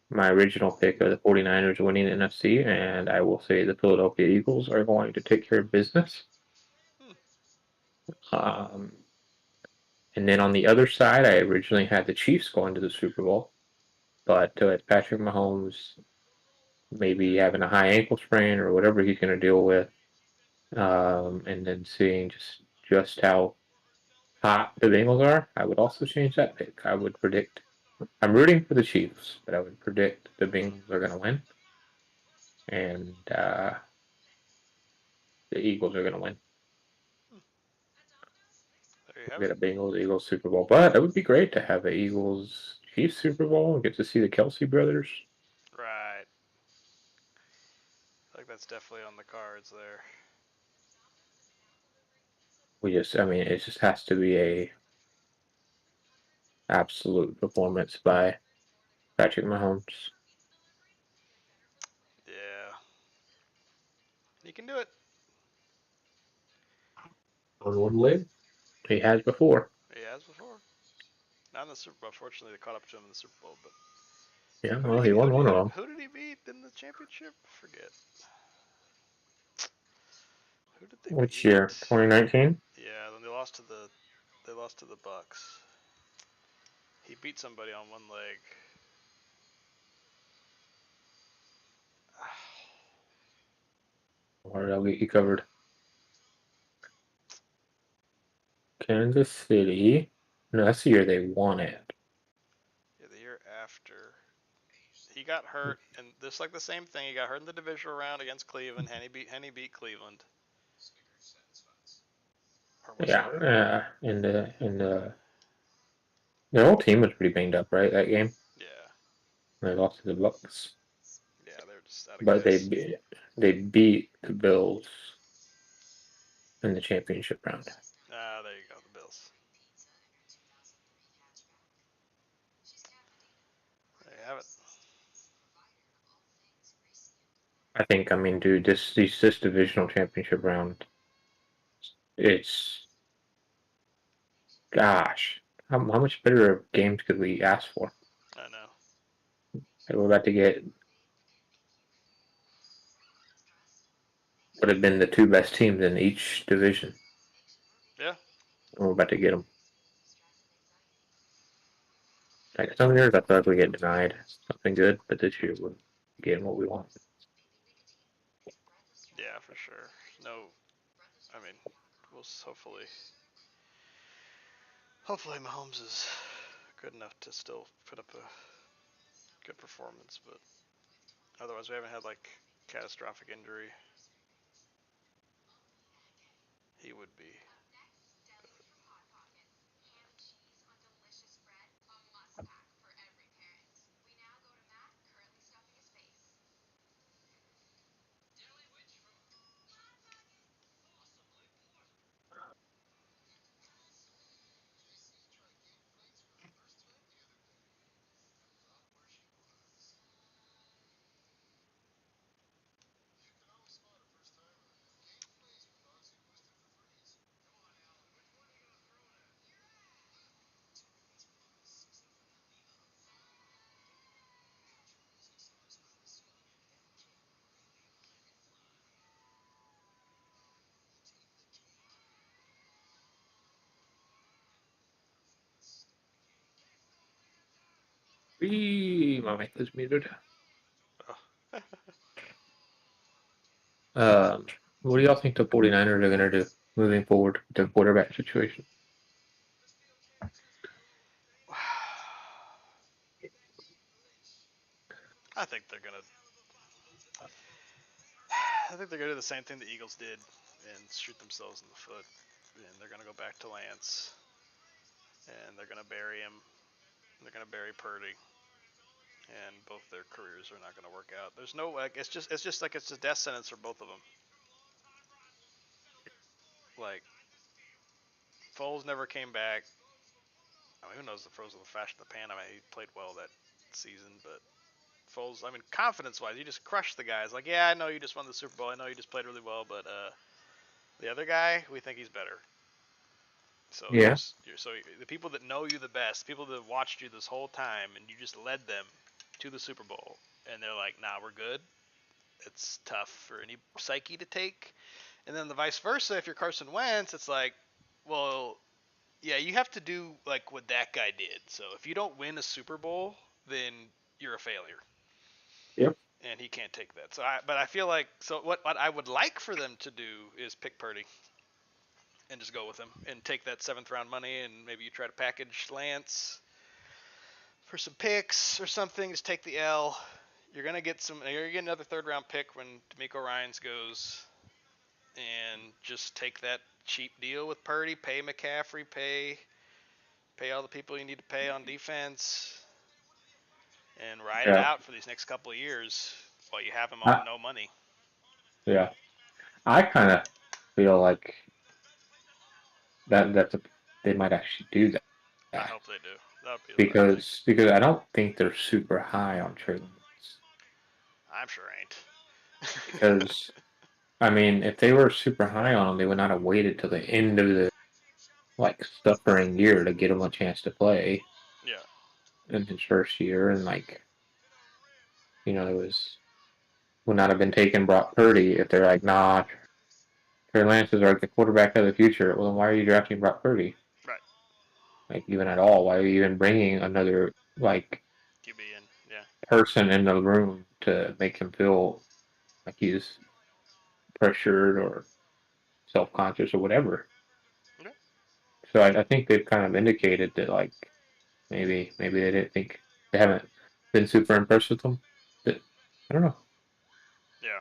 my original pick of the 49ers winning the NFC, and I will say the Philadelphia Eagles are going to take care of business. And then on the other side, I originally had the Chiefs going to the Super Bowl, but with Patrick Mahomes maybe having a high ankle sprain or whatever he's going to deal with, and then seeing just how hot the Bengals are, I would also change that pick. I would predict. I'm rooting for the Chiefs, but I would predict the Bengals are going to win, and the Eagles are going to win. There you have Get it. a Bengals-Eagles Super Bowl, but it would be great to have a Eagles-Chiefs Super Bowl and get to see the Kelsey brothers. Right. I think that's definitely on the cards there. It just has to be a absolute performance by Patrick Mahomes. Yeah. He can do it. On one leg? He has before. He has before. Not in the Super Bowl. Fortunately, they caught up to him in the Super Bowl, but. Yeah, well, he won one of them. Who did he beat in the championship? Forget. Who did they Which beat? year? 2019? Yeah, then they lost to the Bucks. He beat somebody on one leg. Or I'll get you covered. Kansas City. No, that's the year they won it. Yeah, the year after. He got hurt, and just like the same thing, he got hurt in the divisional round against Cleveland. Henny beat Cleveland. Yeah, and their whole team was pretty banged up, right? That game. Yeah. They lost to the Bucks. Yeah, they're just out of But gas. they beat the Bills in the championship round. Ah, there you go, the Bills. There you have it. I think, dude, this divisional championship round, it's, gosh, How much better of games could we ask for? I know. We're about to get would have been the two best teams in each division. Yeah. We're about to get them. Like some years, I thought we get denied something good, but this year we're getting what we want. Yeah, for sure. No, I mean, we'll hopefully Mahomes is good enough to still put up a good performance, but otherwise we haven't had like catastrophic injury. He would be. My mic is muted. Oh. What do y'all think the 49ers are going to do moving forward with the quarterback situation? I think they're gonna do the same thing the Eagles did and shoot themselves in the foot. And they're gonna go back to Lance, and they're gonna bury him. They're gonna bury Purdy, and both their careers are not gonna work out. There's no like it's just like it's a death sentence for both of them. Like Foles never came back. I mean, who knows the pros of the flash of the pan? I mean, he played well that season, but Foles, I mean, confidence-wise, you just crushed the guys. Like, yeah, I know you just won the Super Bowl. I know you just played really well, but the other guy, we think he's better. So Yeah. so the people that know you the best, people that watched you this whole time, and you just led them to the Super Bowl, and they're like, "Nah, we're good." It's tough for any psyche to take. And then the vice versa, if you're Carson Wentz, it's like, well, yeah, you have to do like what that guy did. So if you don't win a Super Bowl, then you're a failure. Yep. And he can't take that. But I feel like what I would like for them to do is pick Purdy and just go with him and take that 7th round money, and maybe you try to package Lance for some picks or something. Just take the L. You're gonna get another 3rd round pick when D'Amico Ryans goes, and just take that cheap deal with Purdy. Pay McCaffrey. Pay all the people you need to pay on defense, and ride it Yeah. out for these next couple of years while you have him on no money. Yeah. I kind of feel like they might actually do that. I hope they do. That would be because I don't think they're super high on Trey Lance. I'm sure ain't. Because I mean, if they were super high on him, they would not have waited till the end of the suffering year to get him a chance to play. Yeah. In his first year, and it would not have been taken Brock Purdy if they're like, nah, Trey Lance is like the quarterback of the future. Well, then why are you drafting Brock Purdy? Right. Like even at all? Why are you even bringing another QB in? Yeah. person in the room to make him feel like he's pressured or self-conscious or whatever? Okay. So I think they've kind of indicated that maybe they didn't think they haven't been super impressed with them. But I don't know. Yeah.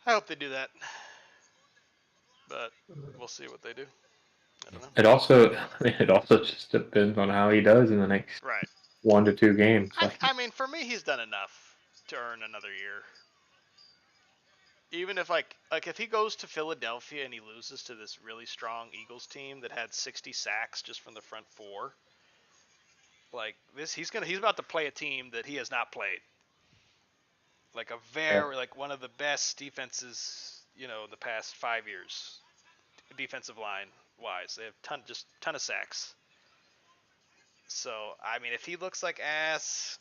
I hope they do that, but we'll see what they do. I don't know. It also just depends on how he does in the next Right. 1 to 2 games. I mean, for me, he's done enough to earn another year. Even if like if he goes to Philadelphia and he loses to this really strong Eagles team that had 60 sacks just from the front 4, like he's about to play a team that he has not played. Like like one of the best defenses, the past 5 years. defensive line wise. They have ton of sacks. So I mean, if he looks like ass,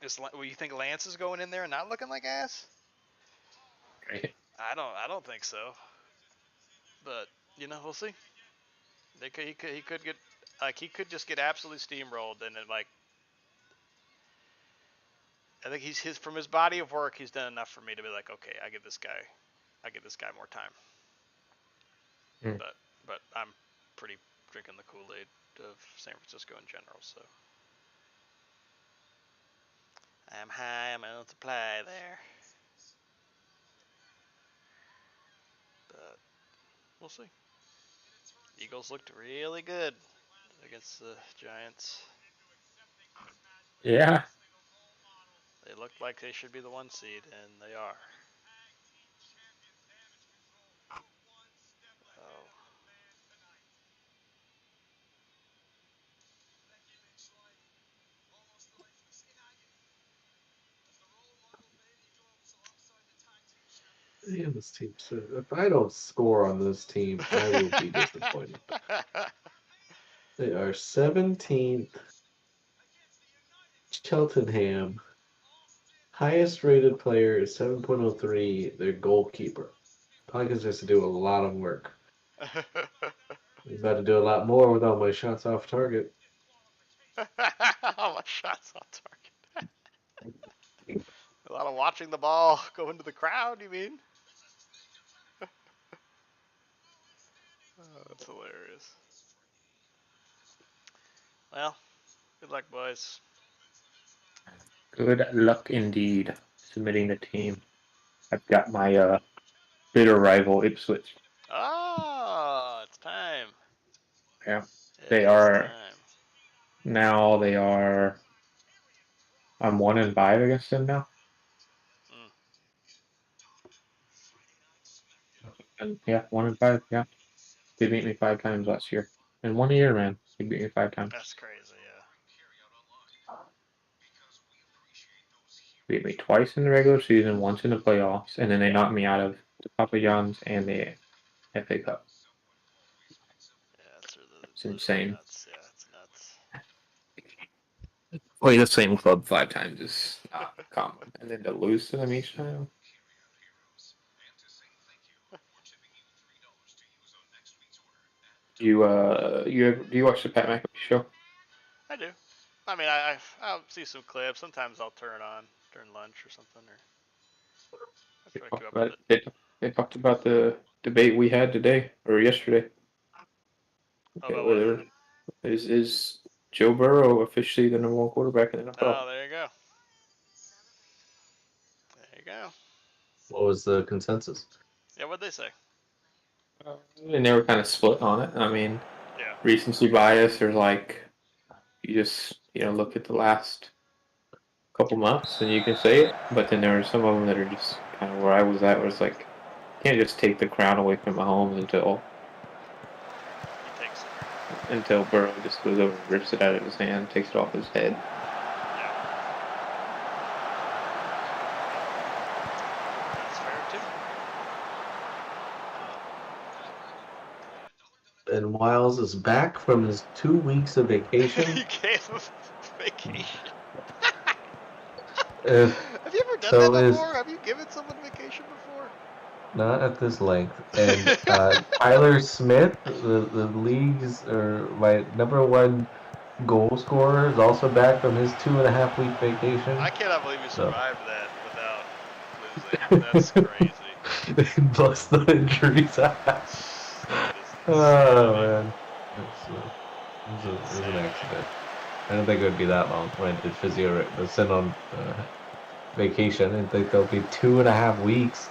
you think Lance is going in there and not looking like ass? Right. I don't think so. But we'll see. He could get he could just get absolutely steamrolled, and then I think from his body of work, he's done enough for me to be like, okay, I give this guy more time. Mm. But I'm pretty drinking the Kool-Aid of San Francisco in general, so I'm high on my own supply there. But we'll see. Eagles looked really good against the Giants. Yeah. They looked like they should be the 1 seed, and they are. Oh. Damn, this team. So if I don't score on this team, I will be disappointed. They are 17th. Cheltenham. Highest rated player is 7.03. Their goalkeeper. Probably because he has to do a lot of work. He's about to do a lot more with all my shots off target. All my shots on target. A lot of watching the ball go into the crowd, you mean? Oh, that's hilarious. Well, good luck, boys. Good luck indeed. Submitting the team. I've got my bitter rival Ipswich. Oh, it's time. Yeah. It is time. Now they are. I'm 1-5 against them now. And yeah, 1-5. Yeah, they beat me 5 times last year. In 1 year, man, they beat me 5 times. That's crazy, yeah. Beat me twice in the regular season, once in the playoffs, and then they knocked me out of the Papa John's and the FA Cup. Yeah, it's insane. Nuts. Yeah, it's nuts. Play the same club 5 times is not common, and then to lose to them each time. Do you watch the Pat McAfee show? I do. I mean, I'll see some clips. Sometimes I'll turn it on during lunch or something, or I'll try to keep up with it. They talked about the debate we had today or yesterday. Whether is Joe Burrow officially the #1 quarterback in the NFL? Oh, there you go. There you go. What was the consensus? Yeah, what'd they say? And they were kind of split on it. I mean, yeah. Recency bias. There's like, you just look at the last couple months and you can say it. But then there are some of them that are just kind of where I was at, where it's like, you can't just take the crown away from Mahomes until Burrow just goes over and rips it out of his hand, takes it off his head. That's fair too. And Wiles is back from his 2 weeks of vacation. You gave him vacation. Have you ever done that before? Have you given someone vacation before? Not at this length. And Tyler Smith, the league's or my #1 goal scorer, is also back from his 2.5 week vacation. I cannot believe you survived that without losing. That's crazy. Plus the injuries. Oh man, it was an accident. I didn't think it would be that long when I did physio. I was sent on vacation. I didn't think there'll be 2.5 weeks.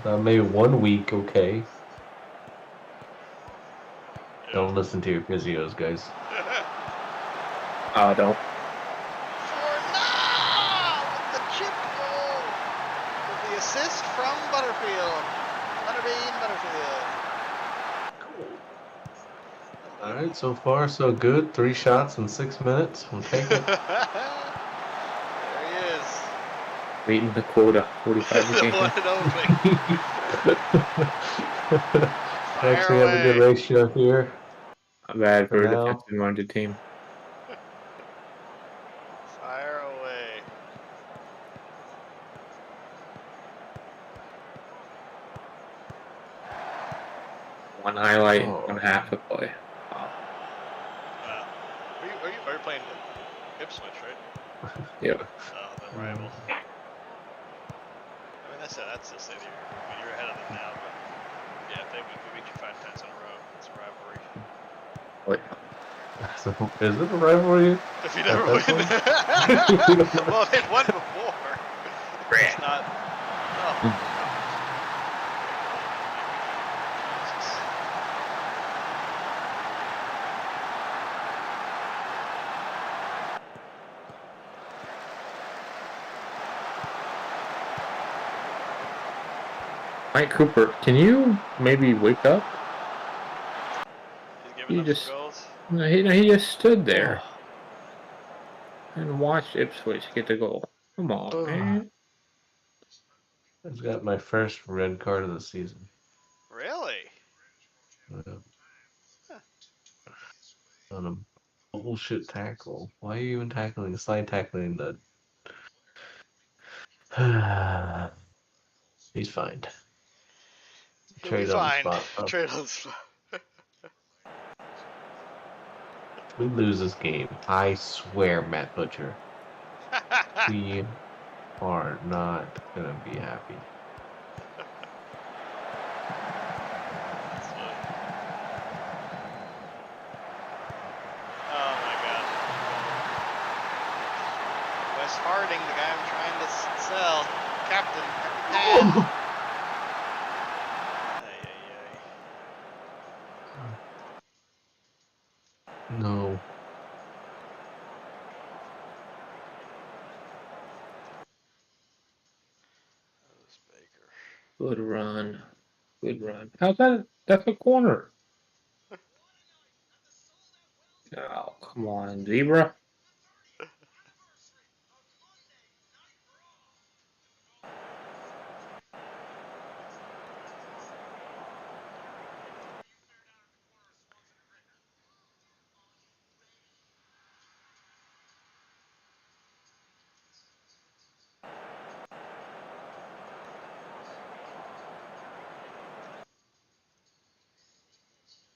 Maybe 1 week, okay. Yeah. Don't listen to your physios, guys. I don't. For now, with the chip goal, with the assist from Butterfield. Butterfield. All right, so far so good. 3 shots in 6 minutes. We'll take it. There he is. Meeting the quota, 45 vacation. 5 Actually have a good ratio here. Not bad for a now. defensive-minded team. Fire away. One highlight, one half a play. Wow. Are you playing Ipswich, right? Yep. The rival. I mean, that's the city. I mean, you're ahead of them now, but yeah, if we beat you 5 times in a row, it's a rivalry. Oh, yeah. So, is it a rivalry? If you never win. Well, they've won before. It's not. Oh. Mike Cooper, can you maybe wake up? He's giving up some goals. No, he just stood there and watched Ipswich get the goal. Come on, man. I've got my first red card of the season. Really? On a bullshit tackle. Why are you even tackling? Slide tackling the. He's fine. Trade on the spot. Trade on the spot. We lose this game. I swear, Matt Butcher. We are not gonna be happy. Oh my god. Wes Harding, the guy I'm trying to sell. Captain. No. Good run. Good run. How's that? That's a corner. Oh, come on, Zebra.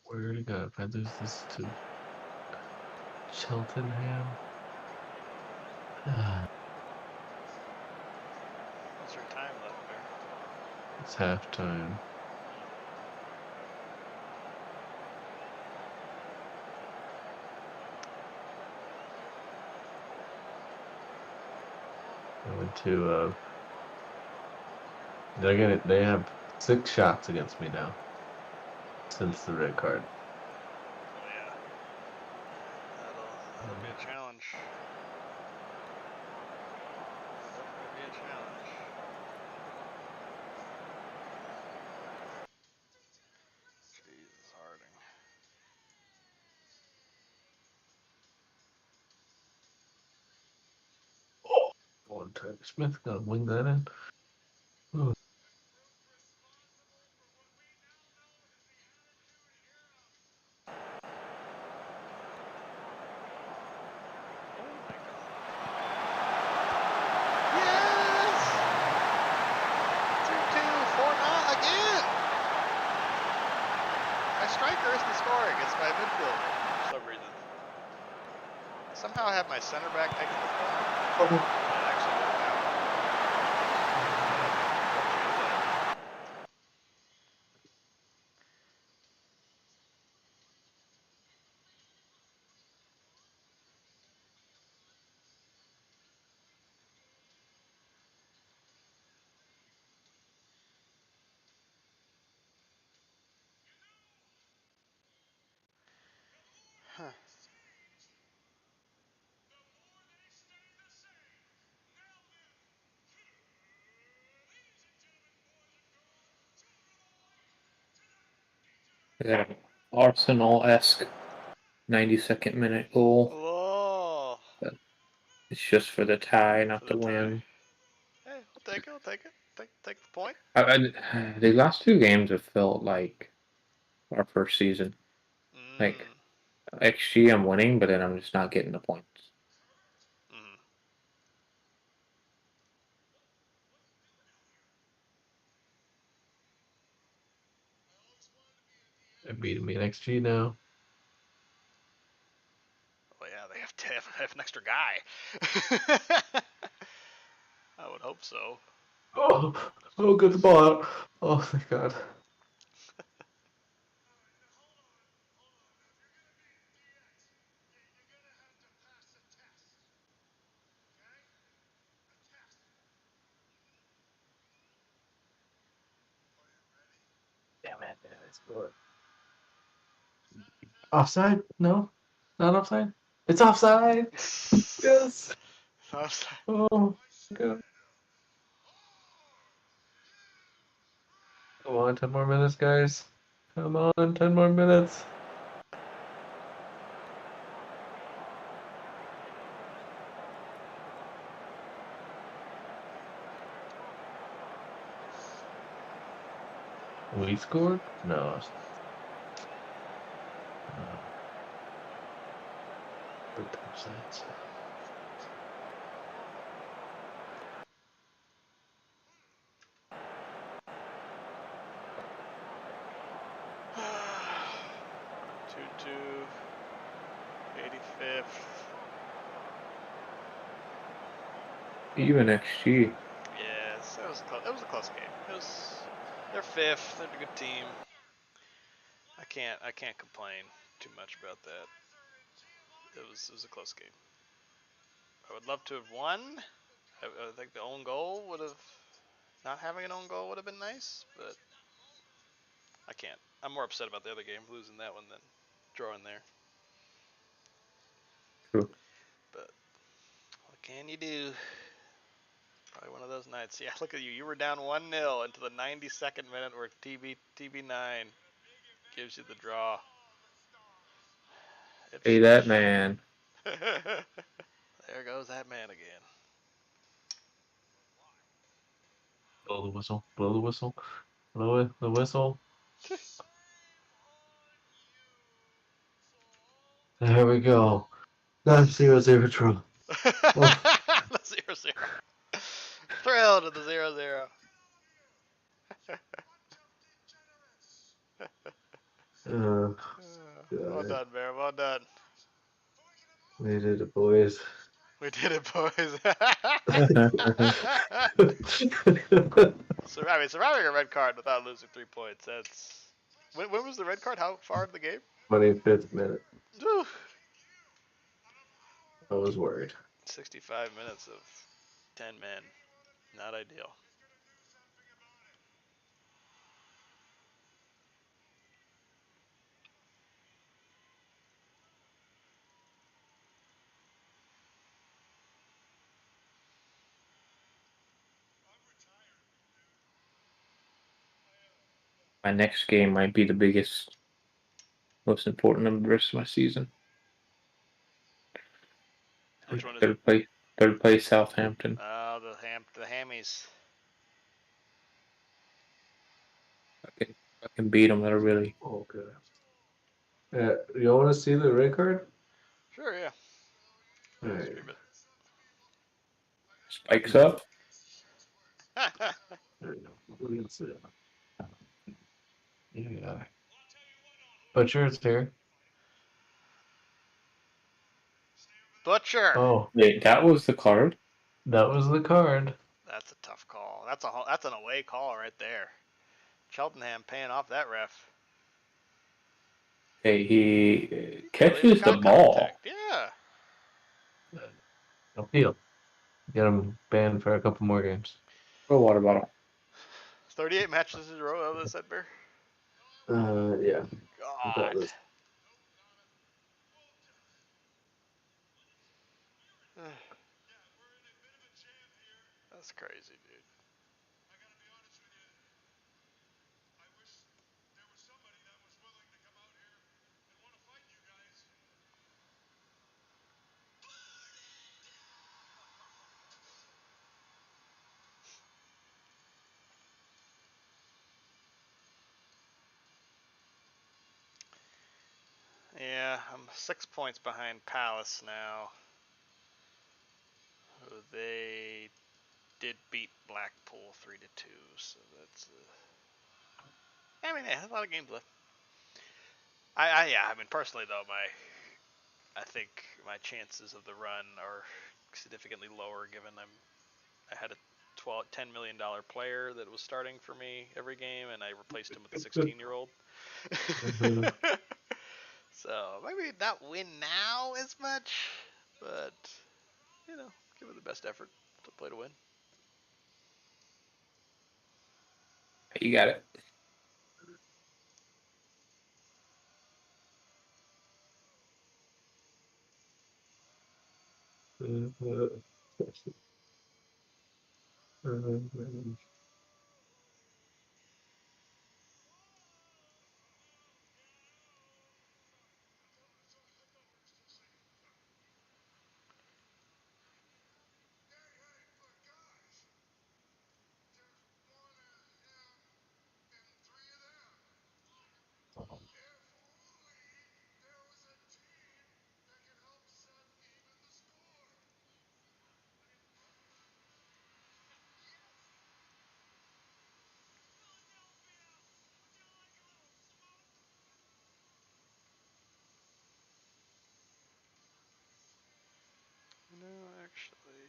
Where to go? If I lose this to Cheltenham. What's your time left there? It's halftime. I went to they have 6 shots against me now. Since the red card. Oh yeah. That'll be a challenge. That'll be a challenge. Jesus, Harding. Oh, Tyler Smith gonna wing that in. Oh. Yes! 2-2, 4-0 again! My striker isn't scoring, it's my midfielder for some reason. Somehow I have my center back taking the corner. It actually worked out. Huh. Yeah, Arsenal-esque 92nd minute goal. Whoa. But it's just for the tie, not the win. Hey, I'll take it. Take the point. These last 2 games have felt like our first season. Mm, Like XG, I'm winning, but then I'm just not getting the points. mm. They're beating me in XG now. Oh yeah, they have to have an extra guy. I would hope so. Oh, get the ball out. Oh, thank God. Damn it. Yeah, I scored. Offside? No? Not offside? It's offside! Yes! Oh, God. Come on, 10 more minutes, guys. Come on, 10 more minutes. We scored? No. 3 offsides. Two, 85th. Even XG. Yes, it was a close game. They're 5th. They're a good team. I can't complain too much about that. It was a close game. I would love to have won. I think the own goal would have, not having an own goal would have been nice, but I can't. I'm more upset about the other game, losing that one than drawing there. True. But what can you do? Probably one of those nights. Yeah, look at you. You were down 1-0 into the 92nd minute where TB9 gives you the draw. Hey, that man. There goes that man again. Blow the whistle. Blow the whistle. Blow it. The whistle. There we go. That's 0-0 draw. Oh. The 0-0. Thrilled with the 0-0. Well done, Bear. Well done. We did it, boys. We did it, boys. Surviving a red card without losing 3 points. That's when was the red card? How far in the game? 25th minute. Whew. I was worried. 65 minutes of 10 men. Not ideal. My next game might be the biggest, most important of the rest of my season. Which one is it? Third place, Southampton. Oh, the Hammies. I can beat them. They're really. Oh, good. You want to see the red card? Sure, yeah. All right. Stream it. Spikes up. There we go. Let's see it. Yeah. Butcher's here. Butcher. Oh, Wait, that was the card. that was the card. That's a tough call. That's an away call right there. Cheltenham paying off that ref. Hey, he catches the Illegal ball. contact. Yeah. No deal. Get him banned for a couple more games. Oh, water bottle. 38 matches in a row. That said, Bear. Yeah. God. That's crazy, dude. Yeah, I'm 6 points behind Palace now. They did beat Blackpool 3-2, so that's. I mean, yeah, a lot of games left. I mean, personally though, I think my chances of the run are significantly lower given I had a $10 million player that was starting for me every game, and I replaced him with a 16-year-old. Mhm. So maybe not win now as much, but give it the best effort to play to win. You got it. No, actually.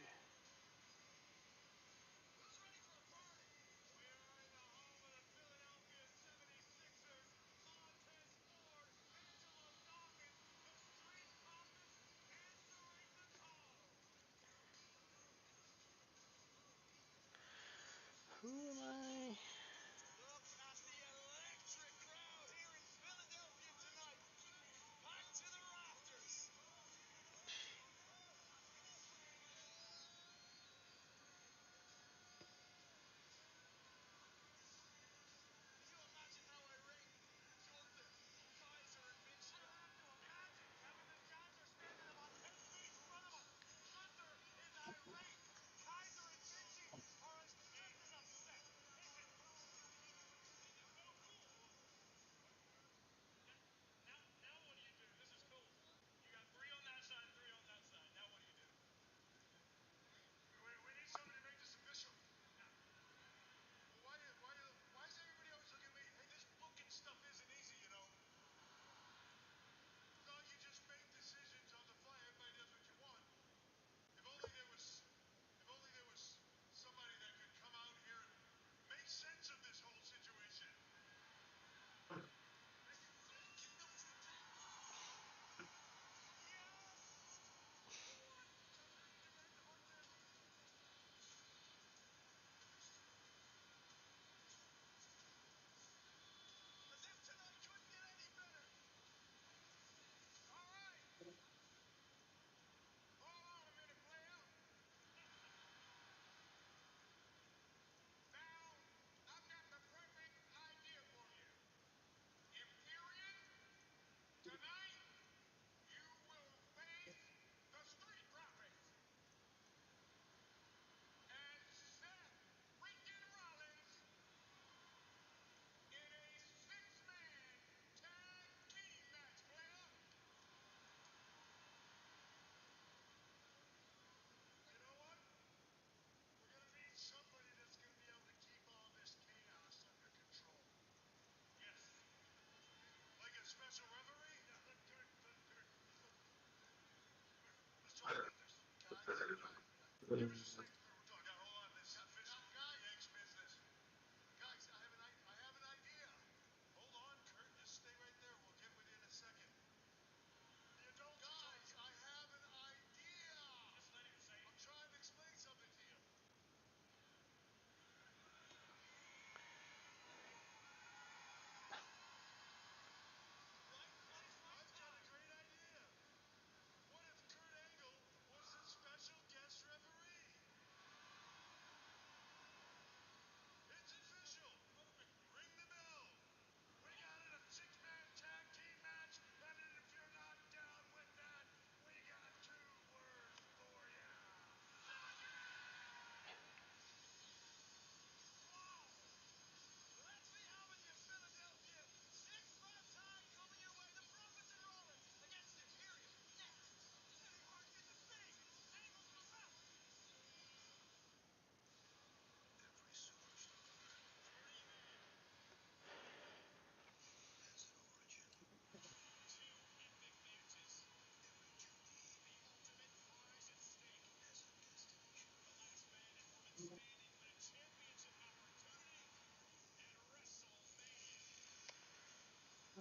Who am I?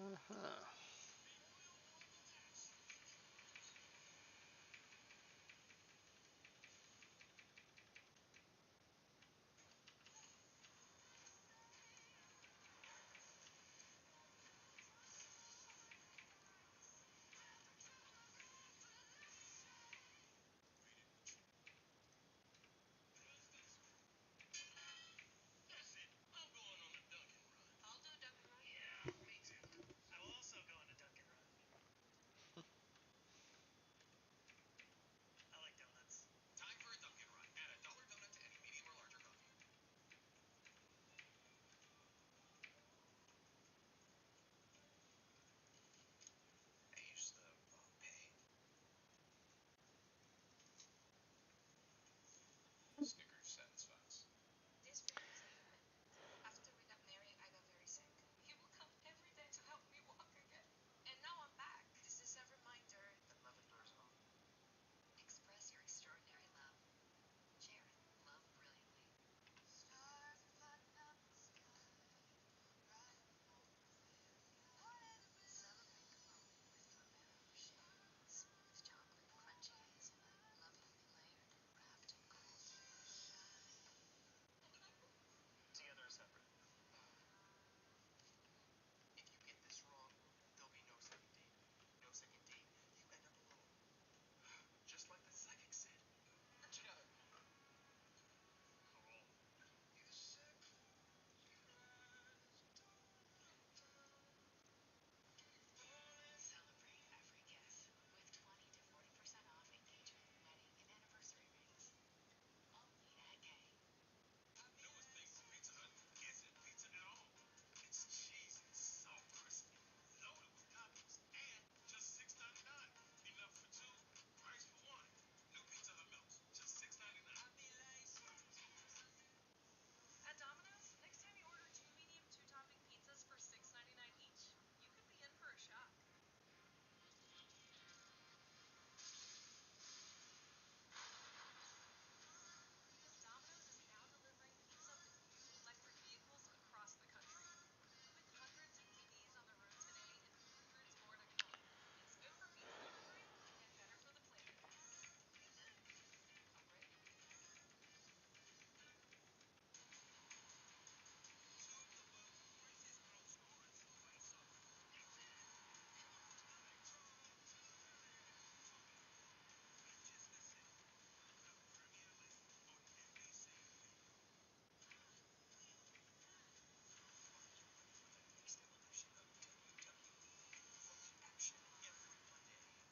Uh-huh.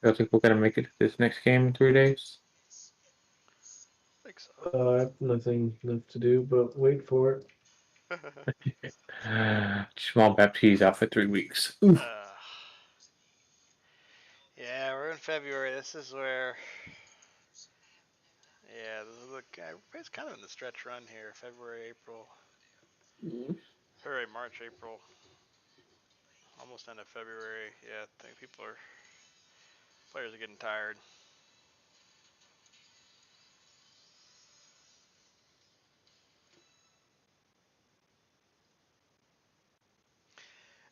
I think we're gonna make it to this next game in 3 days. I think so. I have nothing left to do but wait for it. Small Baptiste out for 3 weeks. Yeah, we're in February. This is where. Yeah, it's kind of in the stretch run here. February, April, February, March, April, almost end of February. Yeah, I think players are getting tired.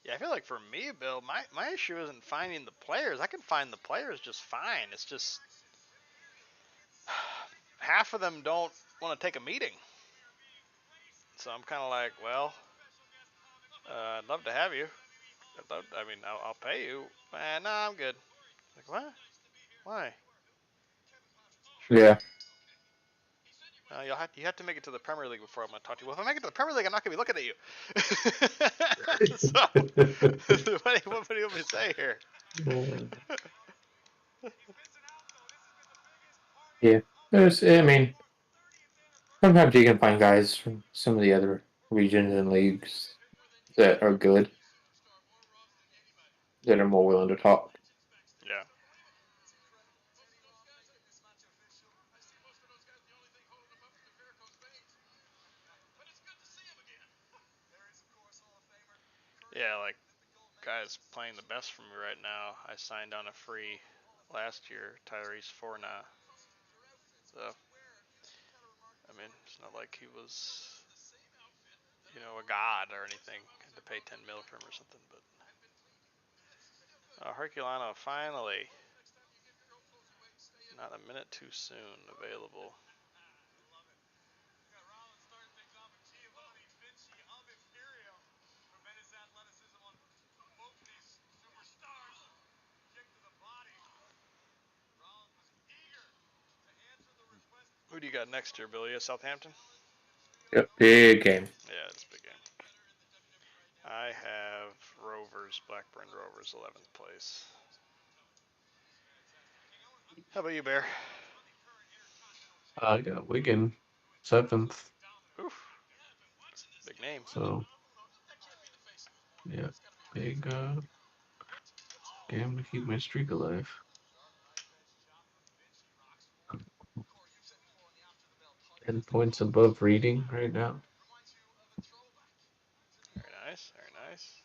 Yeah, I feel like for me, Bill, my issue isn't finding the players. I can find the players just fine. It's just half of them don't want to take a meeting. So I'm kind of like, well, I'd love to have you. I'll pay you. No, I'm good. Like, what? Why? Sure. Yeah. You have to make it to the Premier League before I'm going to talk to you. Well, if I make it to the Premier League, I'm not going to be looking at you. So, what do you want me to say here? Yeah. Sometimes you can find guys from some of the other regions and leagues that are good, that are more willing to talk. Yeah. Yeah, like guys playing the best for me right now. I signed on a free last year, Tyrese Forna. So, it's not like he was, a god or anything. Had to pay 10 mil for him or something, but Herculano finally. Not a minute too soon available. Who do you got next year, Billy? Southampton? Yep, big game. Yeah, it's a big game. I have Rovers, Blackburn Rovers, 11th place. How about you, Bear? I got Wigan 7th. Oof. Big name. So, yeah, big game to keep my streak alive. 10 points above Reading right now. Very nice, very nice.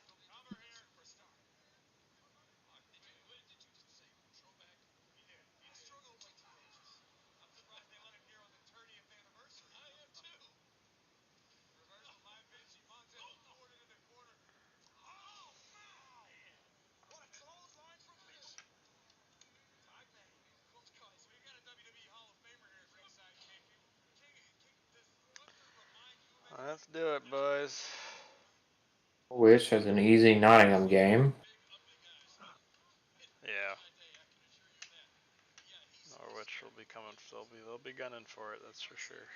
Let's do it, boys. Wish has an easy Nottingham game. Yeah. Norwich will be coming. They'll be gunning for it. That's for sure.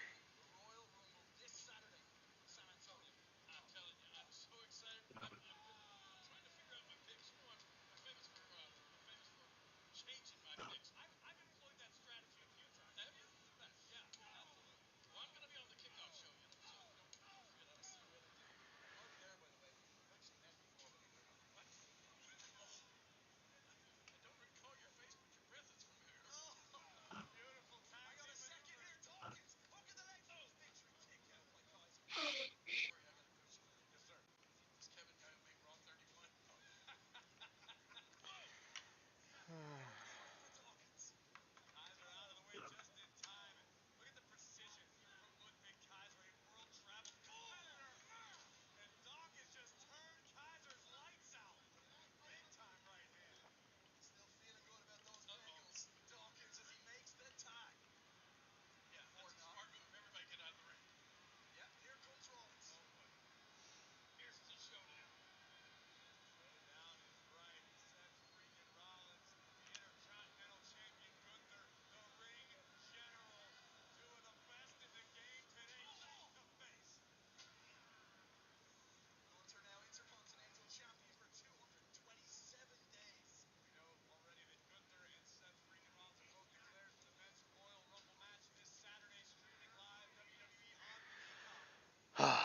Oh,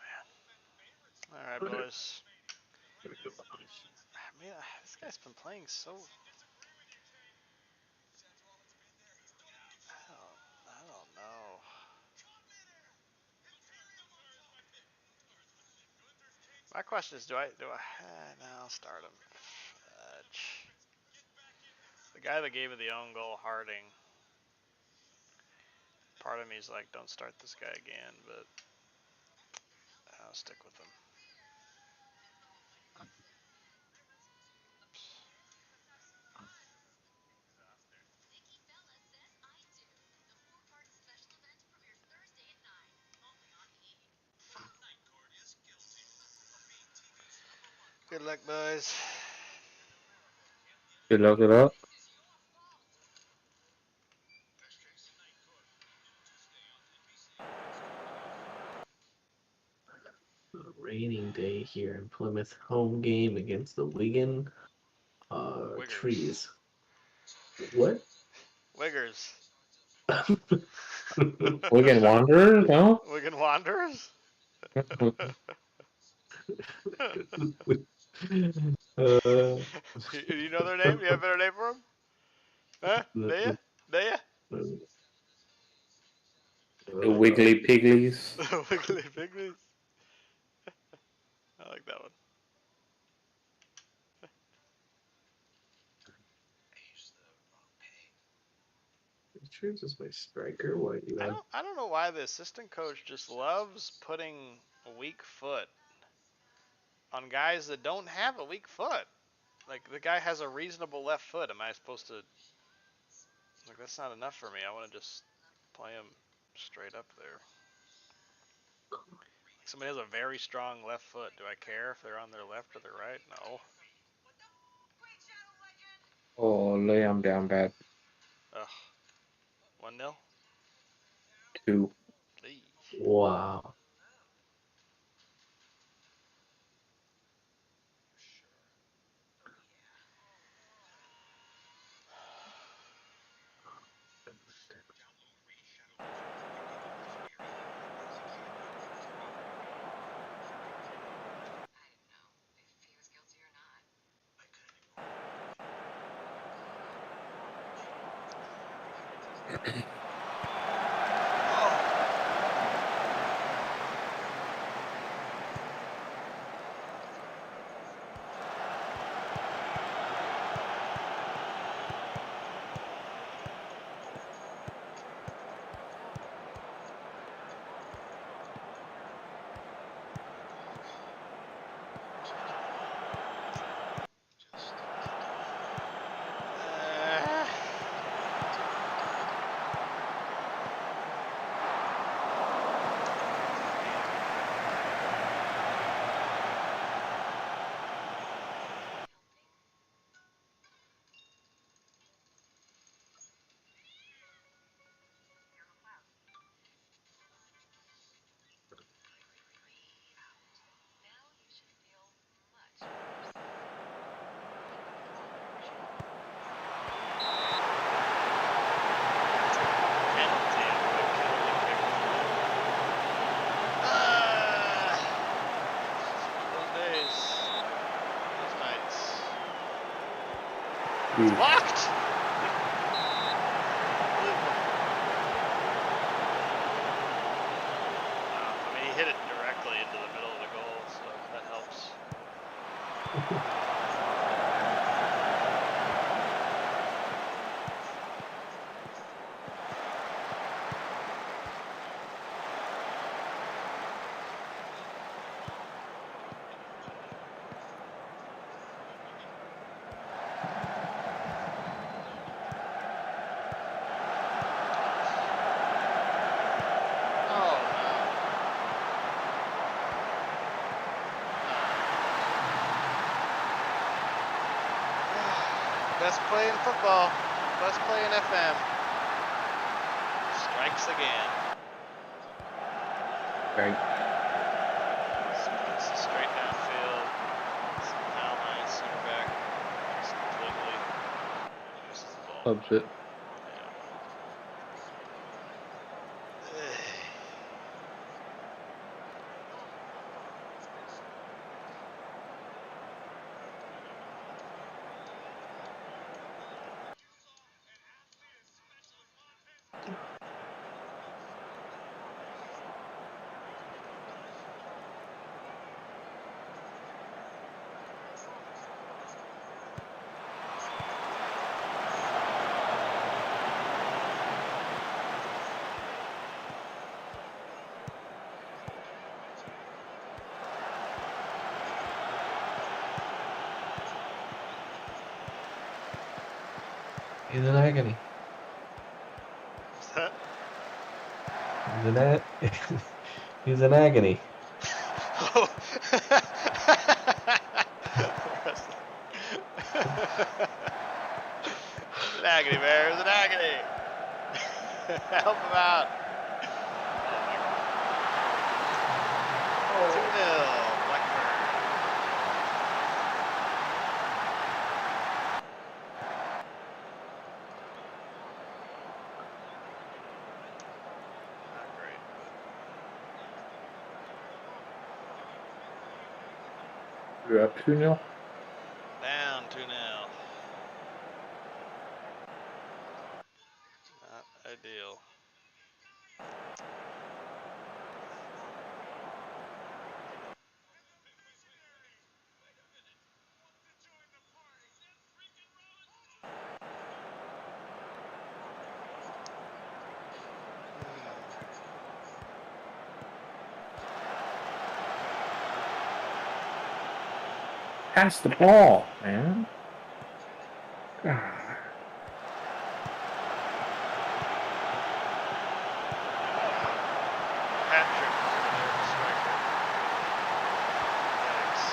man. All right, boys. Man, this guy's been playing so. I don't know. My question is, do I? No, I'll start him. The guy that gave it the own goal, Harding. Part of me is like, don't start this guy again, but I'll stick with him. Good luck, boys. Good luck, good luck. A raining day here in Plymouth. Home game against the Wigan Wiggers. Trees. What? Wiggers. Wigan Wanderers, no? Wigan Wanderers? uh, You know their name? You have a better name for them? Huh? Do you? Do you? The Wiggly Pigglies. Wiggly Pigglies? I like that one. Trees is my striker. Why do you have? I don't know why the assistant coach just loves putting a weak foot on guys that don't have a weak foot. Like, the guy has a reasonable left foot. Am I supposed to... Like, that's not enough for me. I want to just play him straight up there. Like, somebody has a very strong left foot. Do I care if they're on their left or their right? No. Oh, Leon down bad. Ugh. 1-0? 2. Eee. Wow. Blocked! I mean, he hit it directly into the middle of the goal, so that helps. Best play in football. Best play in FM. Strikes again. Right. It's straight downfield. Somehow my center back just completely misses the ball. Clubs it. He's in agony. What's that? He's in agony. Oh. It's an agony, Bear. It's an agony. Help him out. Oh 2-0, Blackburn. Not great, but You're up 2-0. down 2-0. Not ideal. Pass the ball, man. God. Hat trick for the striker. Yikes.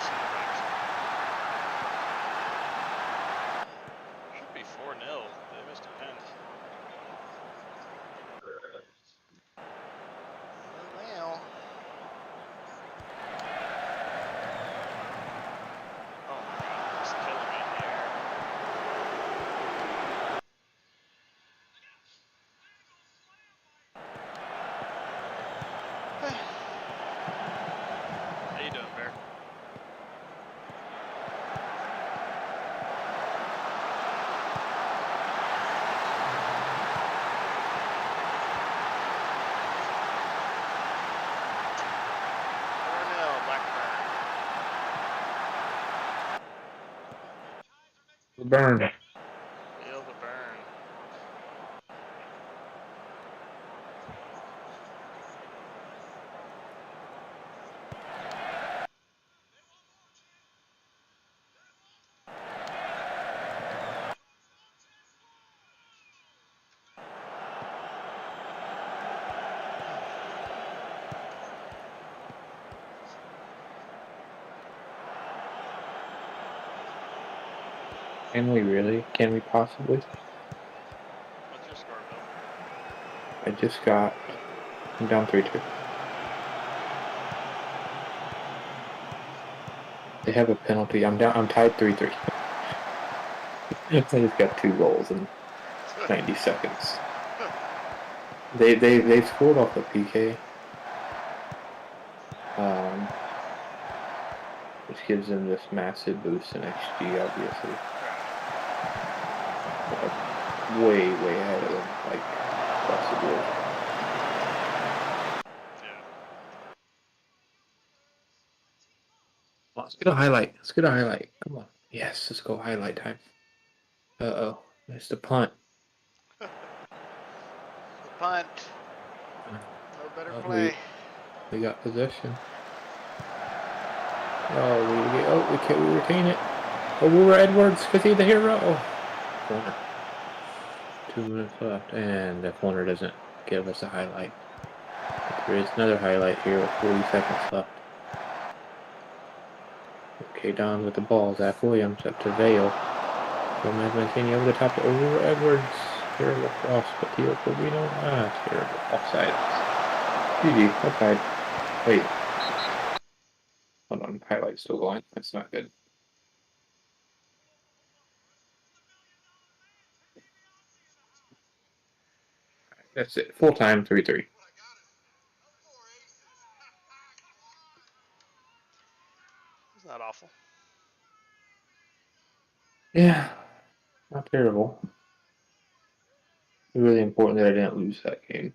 Center backs. Should be 4-0. They missed a pen. Well. Oh my god, he's killing me in the air. How you doing, Bear? The burn. Feel the burn. Can we really? Can we possibly? What's your score, Bill? I just got. I'm down 3-2. They have a penalty. I'm down. I'm tied 3-3. I just got 2 goals in 90 seconds. They scored off the PK. Which gives them this massive boost in XG, obviously. Way ahead of them, like across the board. Yeah. Let's get a highlight. Let's get a highlight. Come on. Yes, let's go highlight time. Uh-oh. Missed a punt. The punt. No better play. We got possession. We retain it. Oh, we were Edwards because he's the hero. Oh, corner. 2 minutes left, and the corner doesn't give us a highlight. But there is another highlight here with 40 seconds left. Okay, down with the ball. Zach Williams up to Vale. Gomez Mancini over the top over Edwards. Terrible cross, but Theo Corbino. Terrible. Offside. GG. Offside. Wait. Hold on. Highlight's still going. That's not good. That's it. Full time 3-3. It's not awful. Yeah. Not terrible. It's really important that I didn't lose that game.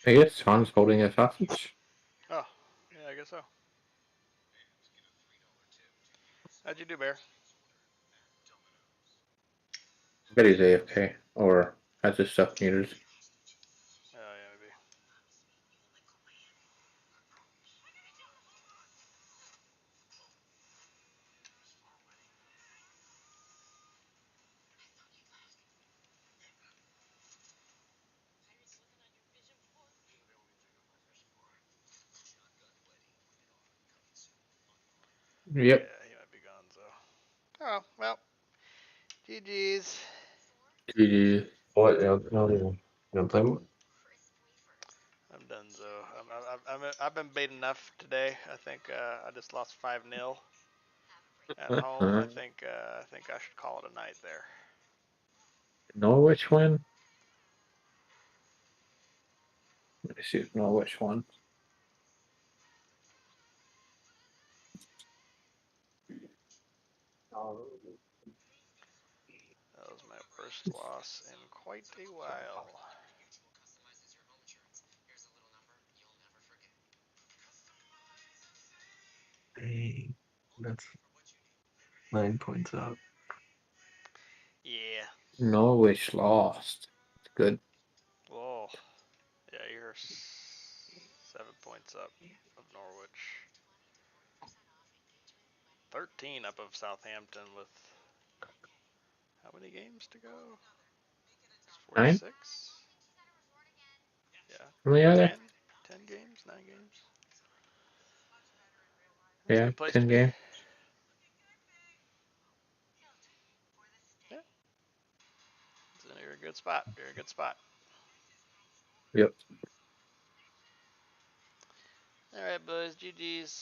I guess Han's holding us hostage. Oh, yeah, I guess so. How'd you do, Bear? I bet he's AFK or has his stuff muted. Oh, yeah, maybe. Yep. Yeah, he might be gone, so. Oh, well. GG's. GG. What? You don't play more? I'm done, so. I've been bait enough today. I think I just lost 5-0 at home. I think I should call it a night there. Norwich win? Let me see if Norwich won. That was my worst loss in quite a while. Dang, that's 9 points up. Yeah. Norwich lost. It's good. Whoa. Yeah, you're 7 points up of Norwich. 13 up of Southampton with how many games to go? It's 9? 46? Yeah. How many are 10? there? 10 games? 9 games? That's a Yeah, good place 10 to be. game. Yeah. So you're in a good spot. You're in a good spot. Yep. Alright, boys. GG's.